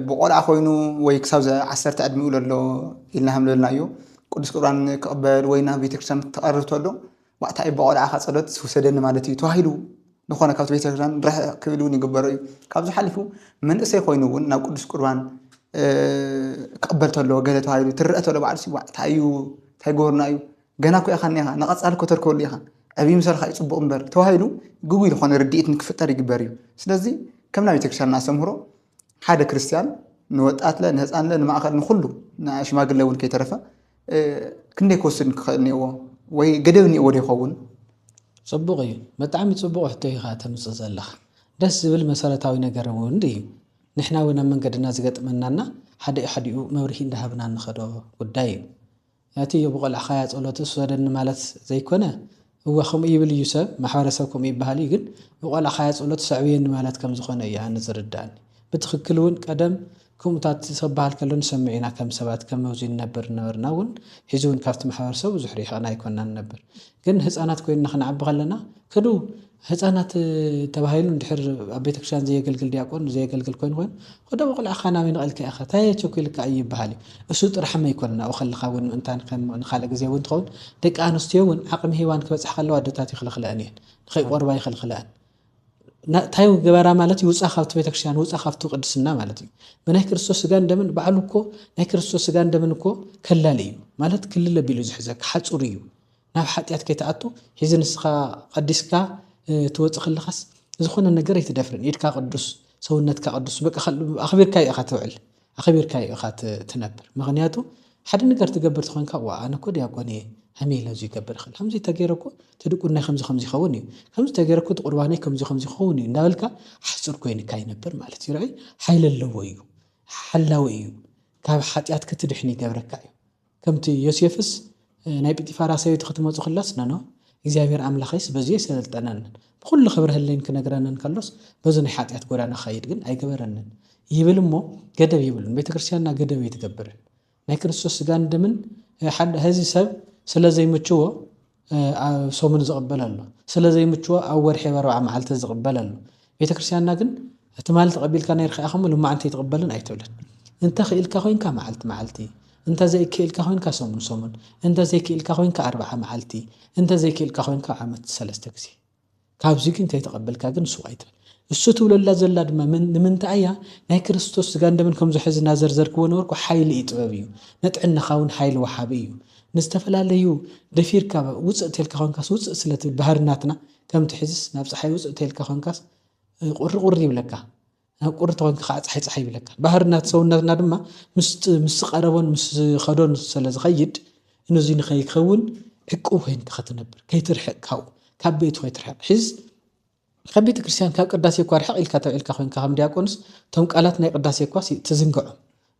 ብቆልዓ ኮይኑ ወይ ክሳብ 10 ዕድሚኡ ዘሎ ኢልና hamለልናዮ ቅዱስ ቁርባን ክቕበል ወይ ናብ ቤተክርስትያን ተቐርብ ተሎ ዋዕታይ ብቆልዓ ጸሎት ዝወሰደኒ ማለት እዩ ተዋሂሉ نخونا كابت بيت كريستيان رح كبلوني قبروا كابز حلفوا من إسي خوينون نا قدس قربان قبلت له قالت هاي ترأت له بعد سبع تايو تايقورنا أيو جناكو يا خانيها نقص على كتر كلها أبي مثال خايس بأمبر توهايلو جوجي لخونا رديت نكفتر يقبريو سلازي كم نبي تكسر ناس مهرو حدا كريستيان نوت أتلا نهز أن لنا ما أخذ نخلو نعيش ما قل لون كي ترفع كني كوسن خلني وي قدرني أوري خون صبغي ما تعمد صبغ حتى يخاتم صزلخ دس بالمسارة نجربون دي نحنا ونا من قد الناس قد مننا حد موريين ذهبنا نخدو قداي ياتي يبغى الحياة ولا تسودن مالت زي كنا هو خم يبل يوسف محارسكم يبهالي قل يبغى الحياة ولا تسعوين مالت كم زخنا يعني زردان بتخكلون قدم كم تتصبح الكلون سمعنا كم سبات كم موزين نبر نون حزون كافت محارسة وزحري أنا يكون نبر جن هزانات كوين نحن عبغ لنا كدو هزانات تبهيلون دحر أبيتك شان زي قلقل دياقون زي قلقل كوين خدا بقول أخانا من قلك أخا تاي تشوكي لك أي بحالي أسود رحمة يكوننا أو خلق خاون أنتان كم نخالق زي وين تخون دك أنستيون عقم هيوان كبس خلوا عدتاتي خلق لأنين خيق ورباي خلق لأن تايو جبارة مالتي وصا خافت بيتك شان وصا خافتو قدسنا مالتي بناي كريستوس سجان دمن بعلوكو ناي كريستوس سجان دمنكو كلاليو مالت كل لبيلو زحزك حصوريو ناب حطيات كيتعطو حيزن اسخا قدسكا توص خلخس زخونه ነገር يتدفرن يدكا قدس سونتكا قدس بقى اخبيركا ياخا توعل اخبيركا ياخا تنبر مغنياتو حد ነገር تجبر تخونكا وا انا كو دياقوني هميلا زي يكبر خل خمسي تغيركو تدقنا خمسي خوني خمسي تغيركو قرباني خمسي خوني ندالكا حصر كوين كاي نبر مالتي راي حيل اللويو حلاويو كاب حطيات كتدحني جبركايو كمتي يوسيفس ناي بيتي فاراسيو تختمو خلصنا نو እግዚአብሔር አምላኽስ በዚህ ሰልጠናን በሁሉ خبر هلين كنغرانن كالوس በዘነ ኃጢአት ጎዳና ኸይድ ግን አይገበረንን ይብልሞ ገደብ ይብልን ቤተክርስቲያንና ገደብ ይተገበረን ናይ ክርስቶስ ጋር እንደምን حد هذه سب ስለዚህ ምቹዎ ሶምን ዝቀበላሉ ስለዚህ ምቹዎ አወር ሐበራ ዓመልተ ዝቀበላሉ ቤተክርስቲያንና ግን እትማል ተቀቢልካ ናይ ረኻኹም ለማዓንተ ይተቀበልን አይተውልን እንተ ኺልካ ኾይንካ ማዓልቲ انت زي كيلكا خوينكا سومن انت زي كيلكا خوينكا 4 معالتي انت زي كيلكا خوينكا عمت 3 كسي كابزي كنت يتقبلكا ግን ሱ አይተ እሱ ትውለላ ዘላ ድማ ምን ታያ ናይ ክርስቶስ ጋር እንደምንከም ዝሕዝና ዘርዘርክዎ ነበርኩ ኃይል ይጥበብዩ ነጥዕና ኻውን ኃይል ወሃብዩ ንስተፈላለዩ ደፊርካ ውጽእ ተልካ ኾንካስ ውጽእ ስለት ባህርናትና ከም ትሕዝስ ናብ ፀሐይ ውጽእ ተልካ ኾንካስ ቁርቁር ይብለካ ቁርቶን ከጻይ ይብለካ ባህርናት ሰውነትና ድማ ምስ ቀረቦን ምስ ኸዶን ስለዝኸይድ እነዚ ንኸይከውን ዕቁብ ሆይን ከተነብር ከይትርሕቅካው ካብ ቤት ሆይትርሕቅ ሕዝ ካብ ቤተ ክርስቲያን ካብ ቅዳሴ እኳ ርሕቅ ኢልካ ተውዒልካ ኾይንካ ከም ዲያቆንስ ቶም ቃላት ናይ ቅዳሴ እኳ ትዝንግዖ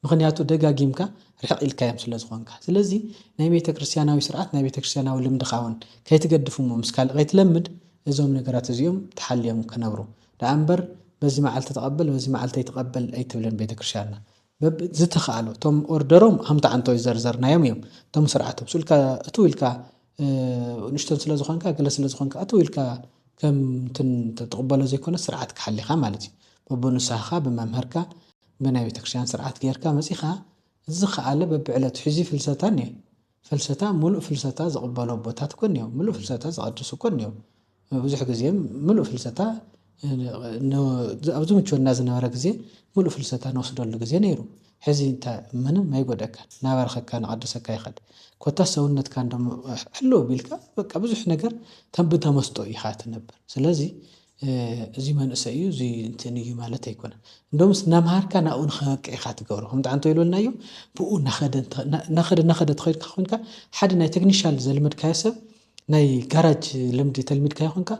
ምክንያቱ ደጋጊምካ ርሕቅ ኢልካ ያም ስለዝኾንካ ስለዚ ናይ ቤተ ክርስቲያናዊ ስርዓት ናይ ቤተ ክርስቲያናዊ ልምዲ ኻውን ከይትገድፉሞ ምስካል ቀይትለምድ እዞም ነገራት እዚኦም ተሓልዮም ከነብሩ ዳኣምበር بزي معلت تقبل بزي معلت يتقبل أي تبلن بيت كرشانا زتخالو توم أوردروم هم تعنتو يزرزرنا يوم توم سرعتهم سلكا أتويلكا نشتون سلازخانكا جلس سلازخانكا أتويلكا كم تتقبلوا زي كنا سرعتك حلي خاملتي ببون ساخا بممهركا بنا بيت كرشان سرعت غيركا مسيخا زخالة ببعلة حزي فلسطانية فلسطا ملء فلسطا زقبلوا بوتات كون يوم ملء فلسطا زقدسوا كون يوم بزح جزيم ملء فلسطا نو أبدو متشون نازل نورك زي ملو فلسطة نوصل له زي نيرو حزي انت من ما يقولك نابرخ كان قدسك ياخد كوتا سونت كان دم حلو بيلكا بقى بزح نجر تنبتا مستوي يخات نبر سلازي زي ما نسأيو زي انتنيو مالته يكون ندومس نامهار كان اون خاك يخات جوره هم تعنتو يلو لنا يو بقول ناخد تخيل كخونكا حد ناي تكنيشال زلمد كاسب ناي جراج لمدي تلميذ كايخونكا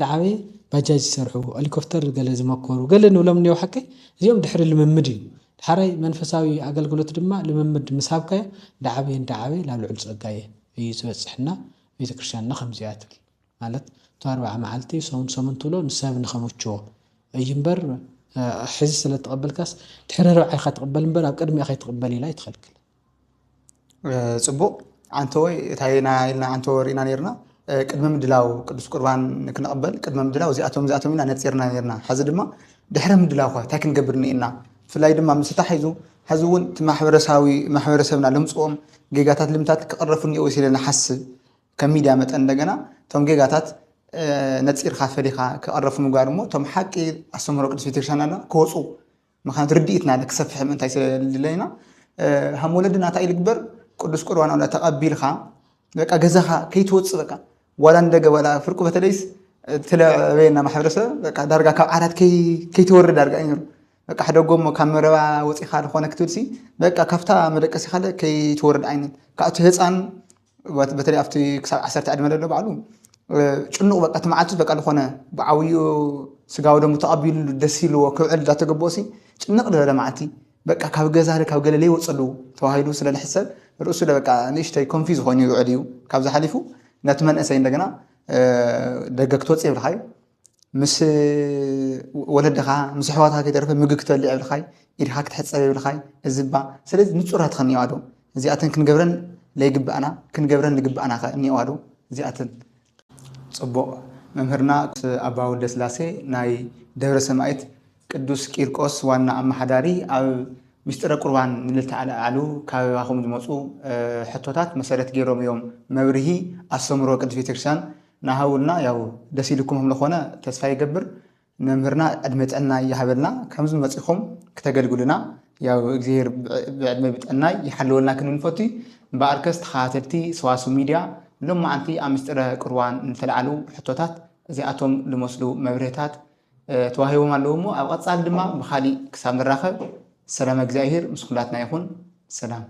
دعوي باجاج يسرحو هليكوبتر قال زمكورو قال انه لم نيو حكي اليوم دحر الممدي دحري منفساوي اغلغلوت دما لممد مسابكا دعوي لا لعل صقايه يسبصحنا بيتكرشاننا خمسيات مالت 4 معالتي سومن تولو نساب نخموچو ينبر حز سلا تقبلكاس دحر ربعي خا تقبل نبر قدمي اخي تقبلي لا يتخلكل صبو انتوي تاينا إلنا انتو رينا نيرنا قدم مدلاو قدس قربان كنقبل قدم مدلاو زياتهم إنا نتصيرنا نيرنا حز دما دحر مدلاو خا تاكن قبرني إنا فلاي دما مستحيزو حزون محورسبنا لمصوم جيجاتات لمتات كقرفني او سيلنا حس كميديا متن دغنا توم جيجاتات ነፂርካ ፈሊኻ ክቐረፉ ምግባር እሞ እቶም ሓቂ ኣስተምህሮ ቅዱስ ቤተክርስትያን ኣና ክወፁ ምዃኑ ርድኢትና ክሰፍሕ ምንታይ ስለለና ሃም ወለድና እንታይ ልግበር ቅዱስ ቁርባን ኣላ ተቐቢልካ በቃ ገዛኻ ከይትወፅእ በቃ ዋላ እንደገ ዋላ ፍርቁ በተለይስ ትለበየና ማሕበረሰብ በቃ ዳርጋ ካብ ዓራት ከይትወርድ ዳርጋ እዩ በቃ ሕደጎም ካብ መረባ ወፂኻ ዝኾነ ክትብልሲ በቃ ካብታ መደቀሲ ካለ ከይትወርድ ዓይነት ካብቲ ህፃን በተለይ ኣብቲ ክሳብ 10 ዕድመ ዘሎ ባዕሉ ጭኑቕ በቃ ትመዓልቱ በቃ ዝኾነ ብዓብዩ ስጋው ደሙ ተቐቢሉ ደስ ኢልዎ ክውዕል ዳተገቦሲ ጭንቕ ዝበለ መዓልቲ በቃ ካብ ገዛ ካብ ገለ ለይወፅሉ ተባሂሉ ስለዝሕሰብ ርእሱ በቃ ንእሽተይ ኮንፊዝ ኮይኑ ይውዕል እዩ ካብዚ ሓሊፉ ነቲ መንእሰይ እንደገና ደገ ክትወፅእ የብልኻዩ ምስ ወለድኻ ምስ ኣሕዋትካ ከይተረፈ ምግቢ ክትበልዕ የብልኻዩ ኢድኻ ክትሕፀብ የብልኻዩ እዝባ ስለዚ ንጹራት ክኒአዋ ዶ እዚኣተን ክንገብረን ለይግባአና ክንገብረን ዝግባአና እኒአዋ ዶ እዚኣተን ጽቡቕ መምህርና ኣባ ወልደ ስላሴ ናይ ደብረ ሰማይት ቅዱስ ቂርቆስ ዋና ኣመሓዳሪ ኣብ ምስጢረ ቁርባን ንልተዓሉ ካባኹም ዝመፁ ሕቶታት መሰረት ገይሮም እዮም መብርሂ ኣስተምህሮ ቅዱስ ቤተክርስትያን ናሃውልና ያው ደስ ኢልኩም ዝኾነ ተስፋ ይገብር መምህርና ዕድመ ጥዕና ይሃበልና ከምዚ መፂኹም ክተገልግሉና ያው እግዚአብሔር ብዕድመ ብጥዕናይ ይሓልወልና ክንንፈቱ በኣርከስ ተኸታተልቲ ሰዋስው ሚድያ ሎማዓንቲ ኣብ ምስጢረ ቁርባን ንተለዓሉ ሕቶታት እዚኣቶም ዝመስሉ መብርህታት ተዋሂቦም ኣለዎ እሞ ኣብ ቀፃሊ ድማ ብኻሊእ ክሳብ ንራኸብ ሰላም እግዚአብሔር ምስ ኩላትና ይኹን ሰላም